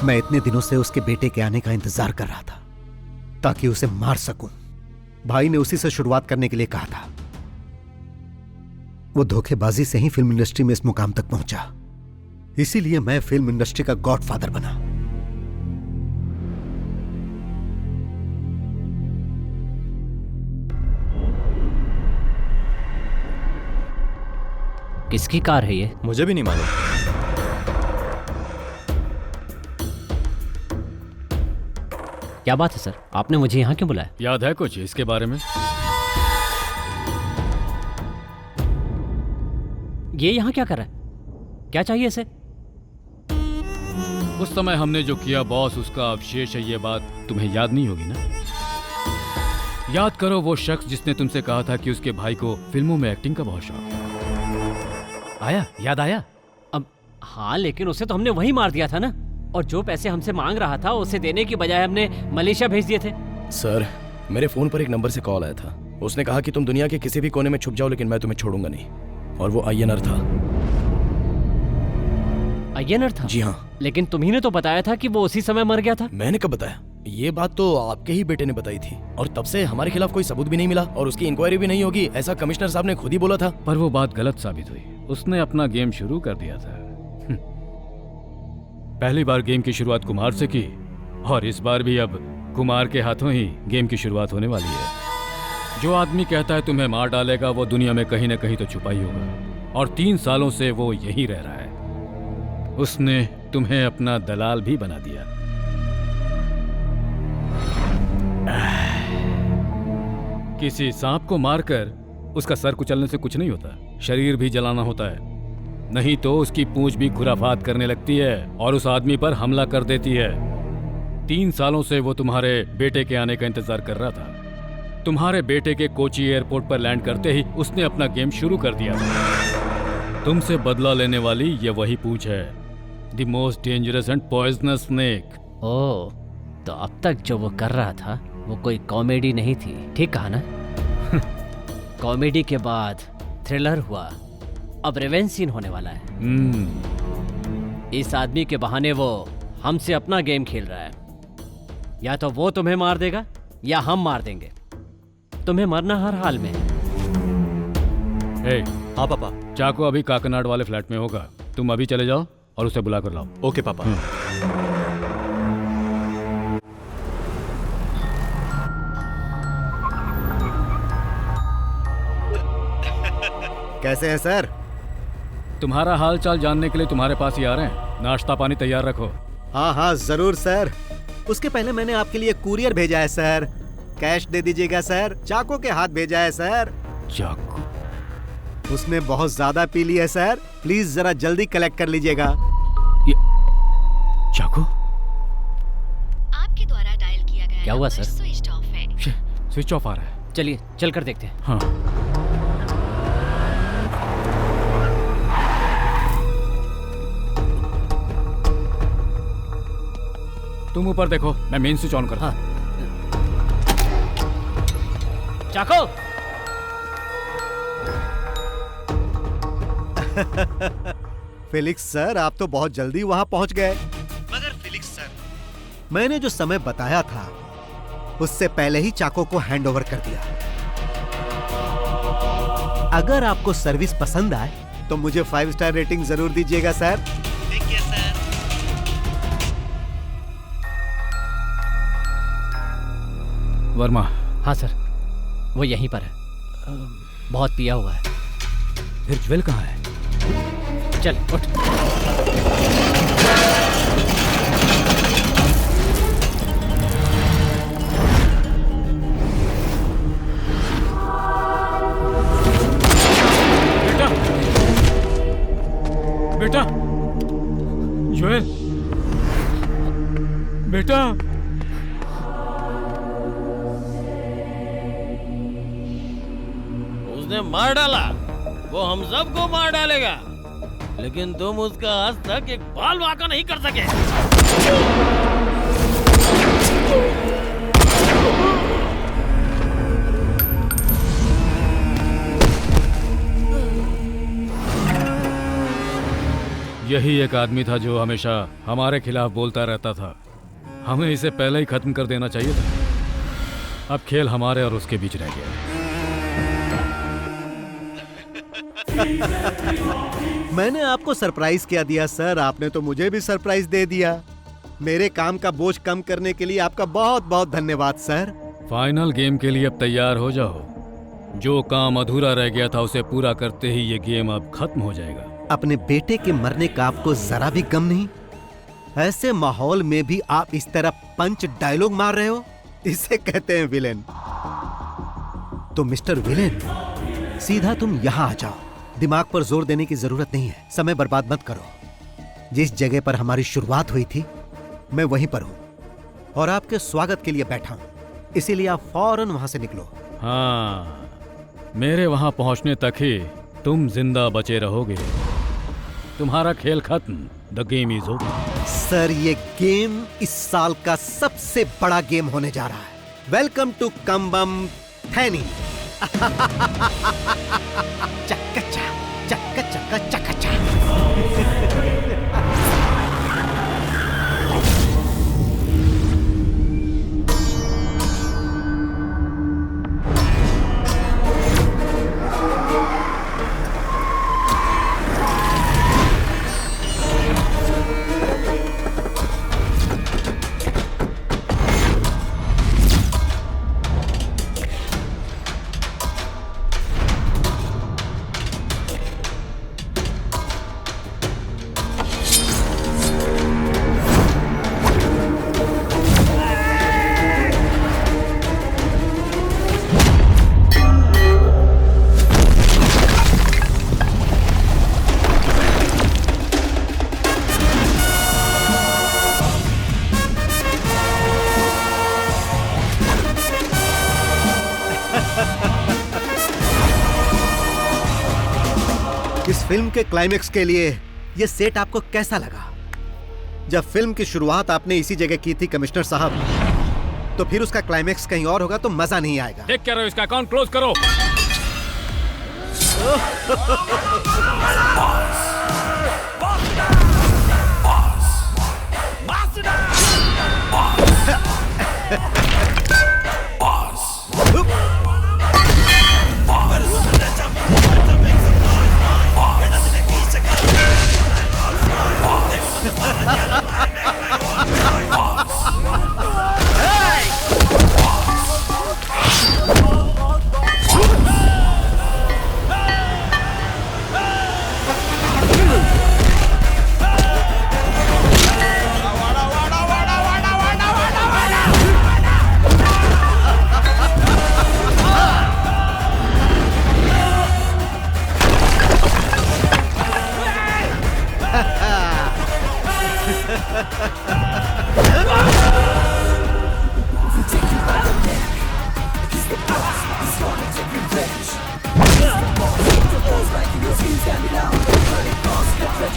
मैं इतने दिनों से उसके बेटे के आने का इंतजार कर रहा था ताकि उसे मार सकूं। भाई ने उसी से शुरुआत करने के लिए कहा था। वो धोखेबाजी से ही फिल्म इंडस्ट्री में इस मुकाम तक पहुंचा। इसीलिए मैं फिल्म इंडस्ट्री का गॉडफादर बना। किसकी कार है ये? मुझे भी नहीं मालूम। क्या बात है सर, आपने मुझे यहाँ क्यों बुलाया? याद है कुछ इसके बारे में? ये यहाँ क्या कर रहा है? क्या चाहिए इसे? उस समय हमने जो किया बॉस, उसका अवशेष है। ये बात तुम्हें याद नहीं होगी ना? याद करो वो शख्स जिसने तुमसे कहा था कि उसके भाई को फिल्मों में एक्टिंग का बहुत शौक। आया? याद आया? अब हाँ, लेकिन उसे तो हमने वही मार दिया था ना। और जो पैसे हमसे मांग रहा था उसे देने की बजाय हमने मलेशिया भेज दिए थे। सर, मेरे फोन पर एक नंबर से कॉल आया था। उसने कहा कि तुम दुनिया के किसी भी कोने में छुप जाओ, लेकिन मैं तुम्हें छोड़ूंगा नहीं। और वो अय्यनर था। अय्यनर था? जी हाँ। लेकिन तुम्ही ने तो बताया था कि वो उसी समय मर गया था। मैंने कब बताया? ये बात तो आपके ही बेटे ने बताई थी। और तब से हमारे खिलाफ कोई सबूत भी नहीं मिला और उसकी इंक्वायरी भी नहीं होगी, ऐसा कमिश्नर साहब ने खुद ही बोला था। पर वो बात गलत साबित हुई। उसने अपना गेम शुरू कर दिया था। पहली बार गेम की शुरुआत कुमार से की और इस बार भी अब कुमार के हाथों ही गेम की शुरुआत होने वाली है। जो आदमी कहता है तुम्हें मार डालेगा, वो दुनिया में कहीं न कहीं तो छुपा ही होगा। और 3 सालों से वो यहीं रह रहा है। उसने तुम्हें अपना दलाल भी बना दिया। किसी सांप को मारकर उसका सर कुचलने से कुछ नहीं होता, शरीर भी जलाना होता है। नहीं तो उसकी पूंछ भी खुराफात करने लगती है और उस आदमी पर हमला कर देती है। 3 सालों से वो तुम्हारे बेटे के आने का इंतजार कर रहा था। तुम्हारे बेटे के कोची एयरपोर्ट पर लैंड करते ही उसने अपना गेम शुरू कर दिया था। तुमसे बदला लेने वाली ये वही पूंछ है, the most dangerous and poisonous snake. Oh, तो अब तक जो वो कर रहा था वो कोई कॉमेडी नहीं थी। ठीक कहा ना? कॉमेडी के बाद थ्रिलर हुआ, अब रिवेंज सीन होने वाला है। इस आदमी के बहाने वो हमसे अपना गेम खेल रहा है। या तो वो तुम्हें मार देगा या हम मार देंगे। तुम्हें मरना हर हाल में है। हाँ पापा, चाको अभी काकनाड वाले फ्लैट में होगा। तुम अभी चले जाओ और उसे बुला कर लाओ। ओके पापा। कैसे हैं सर? तुम्हारा हाल चाल जानने के लिए तुम्हारे पास ही आ रहे हैं। नाश्ता पानी तैयार रखो। हाँ हाँ जरूर सर। उसके पहले मैंने आपके लिए कुरियर भेजा है सर। कैश दे दीजिएगा सर। चाको के हाथ भेजा है सर। चाको? उसने बहुत ज्यादा पी लिया है सर। प्लीज जरा जल्दी कलेक्ट कर लीजिएगा। चाको? आपके द्वारा डायल किया गया क्या हुआ नंबर सर? स्विच ऑफ है। स्विच ऑफ आ रहा है। चलिए चल कर देखते हैं। हाँ। तुम ऊपर देखो, मैं मेन स्विच ऑन करता हूं। चाको! फिलिक्स सर, आप तो बहुत जल्दी वहां पहुंच गए। मगर फिलिक्स सर, मैंने जो समय बताया था उससे पहले ही चाको को हैंडओवर कर दिया। अगर आपको सर्विस पसंद आए तो मुझे 5 स्टार रेटिंग जरूर दीजिएगा सर। देखिए सर। वर्मा? हाँ सर, वो यहीं पर है। बहुत पिया हुआ है। फिर ज्वेल कहाँ है? चल उठ। बेटा, ज्वेल, बेटा। उसने मार डाला, वो हम सबको मार डालेगा, लेकिन तुम उसका आज तक एक बाल वाका नहीं कर सके। यही एक आदमी था जो हमेशा हमारे खिलाफ बोलता रहता था। हमें इसे पहले ही खत्म कर देना चाहिए था। अब खेल हमारे और उसके बीच रह गया। मैंने आपको सरप्राइज क्या दिया सर, आपने तो मुझे भी सरप्राइज दे दिया। मेरे काम का बोझ कम करने के लिए आपका बहुत बहुत धन्यवाद सर। फाइनल गेम के लिए अब तैयार हो जाओ। जो काम अधूरा रह गया था उसे पूरा करते ही ये गेम अब खत्म हो जाएगा। अपने बेटे के मरने का आपको जरा भी गम नहीं? ऐसे माहौल में भी आप इस तरह पंच डायलॉग मार रहे हो, इसे कहते हैं विलेन। तो मिस्टर विलेन, सीधा तुम यहां आ जाओ। दिमाग पर जोर देने की जरूरत नहीं है। समय बर्बाद मत करो। जिस जगह पर हमारी शुरुआत हुई थी मैं वहीं पर हूं और आपके स्वागत के लिए बैठा हूं, इसीलिए आप फौरन वहां से निकलो। हाँ, मेरे वहां पहुंचने तक ही तुम जिंदा बचे रहोगे। तुम्हारा खेल खत्म। The game is over. Sir, ये गेम इस साल का सबसे बड़ा गेम होने जा रहा है। Welcome to Cumbum Theni. चक्का चक्का चक्का चक्का। इस फिल्म के क्लाइमेक्स के लिए ये सेट आपको कैसा लगा? जब फिल्म की शुरुआत आपने इसी जगह की थी कमिश्नर साहब, तो फिर उसका क्लाइमेक्स कहीं और होगा तो मजा नहीं आएगा। टेक केयर, इसका अकाउंट क्लोज करो।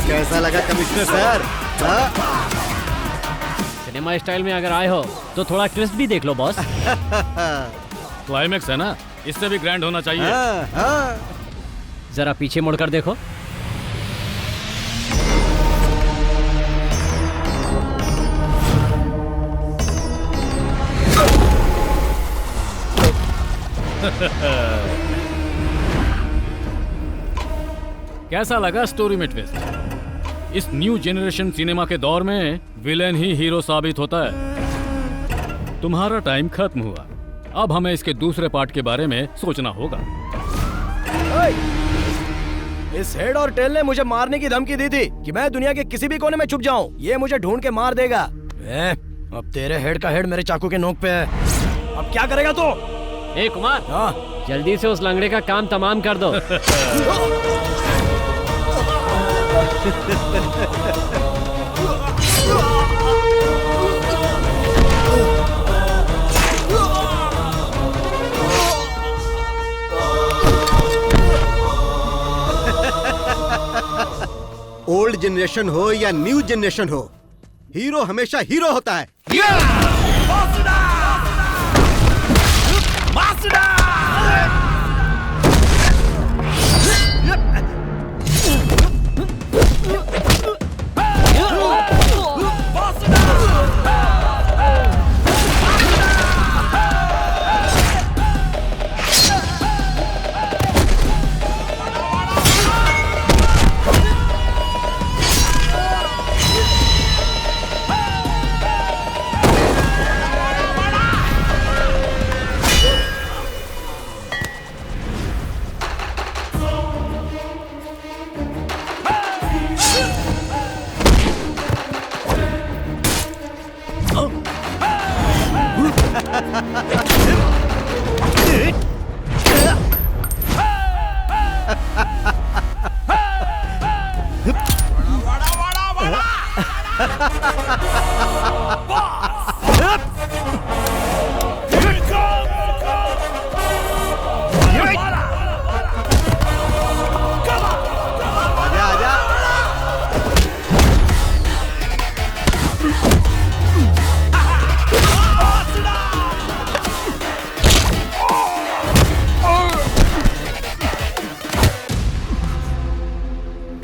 कैसा लगा कमिश्नर सर? सिनेमा स्टाइल में अगर आए हो तो थोड़ा ट्विस्ट भी देख लो बॉस। क्लाइमेक्स है ना, इससे भी ग्रैंड होना चाहिए। जरा पीछे मुड़कर देखो। कैसा लगा स्टोरी में ट्विस्ट? इस न्यू जनरेशन सिनेमा के दौर में विलेन ही हीरो साबित होता है। तुम्हारा टाइम खत्म हुआ। अब हमें इसके दूसरे पार्ट के बारे में सोचना होगा। इस हेड और टेल ने मुझे मारने की धमकी दी थी कि मैं दुनिया के किसी भी कोने में छुप जाऊं। ये मुझे ढूंढ के मार देगा। अब तेरे हेड का हेड मेरे चाकू के नोक पे है। अब क्या करेगा तू? ए कुमार, जल्दी से उस लंगड़े का काम तमाम कर दो। ओल्ड जनरेशन हो या न्यू जनरेशन हो, हीरो हमेशा हीरो होता है।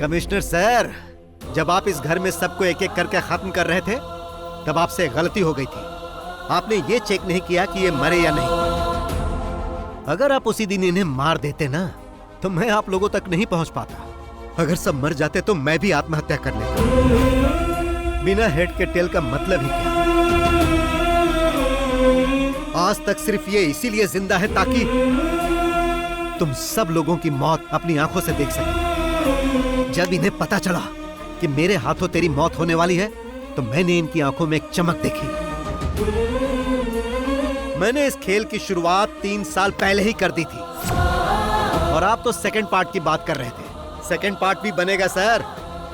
कमिश्नर सर, जब आप इस घर में सबको एक एक करके खत्म कर रहे थे तब आपसे गलती हो गई थी। आपने ये चेक नहीं किया कि ये मरे या नहीं। अगर आप उसी दिन इन्हें मार देते ना तो मैं आप लोगों तक नहीं पहुंच पाता। अगर सब मर जाते तो मैं भी आत्महत्या कर लेता। बिना हेड के टेल का मतलब ही क्या? आज तक सिर्फ ये इसीलिए जिंदा है ताकि तुम सब लोगों की मौत अपनी आंखों से देख सके। जब इन्हें पता चला कि मेरे हाथों तेरी मौत होने वाली है तो मैंने इनकी आंखों में एक चमक देखी। मैंने इस खेल की शुरुआत 3 साल पहले ही कर दी थी और आप तो सेकंड पार्ट की बात कर रहे थे। सेकंड पार्ट भी बनेगा सर,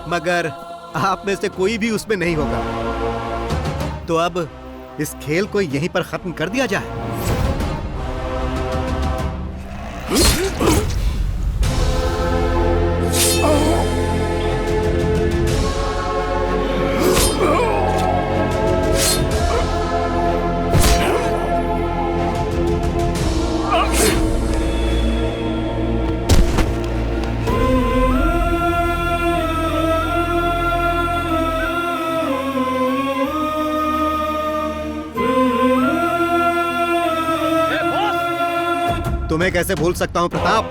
मगर आप में से कोई भी उसमें नहीं होगा। तो अब इस खेल को यहीं पर खत्म कर दिया जाए। तुम्हें कैसे भूल सकता हूं प्रताप?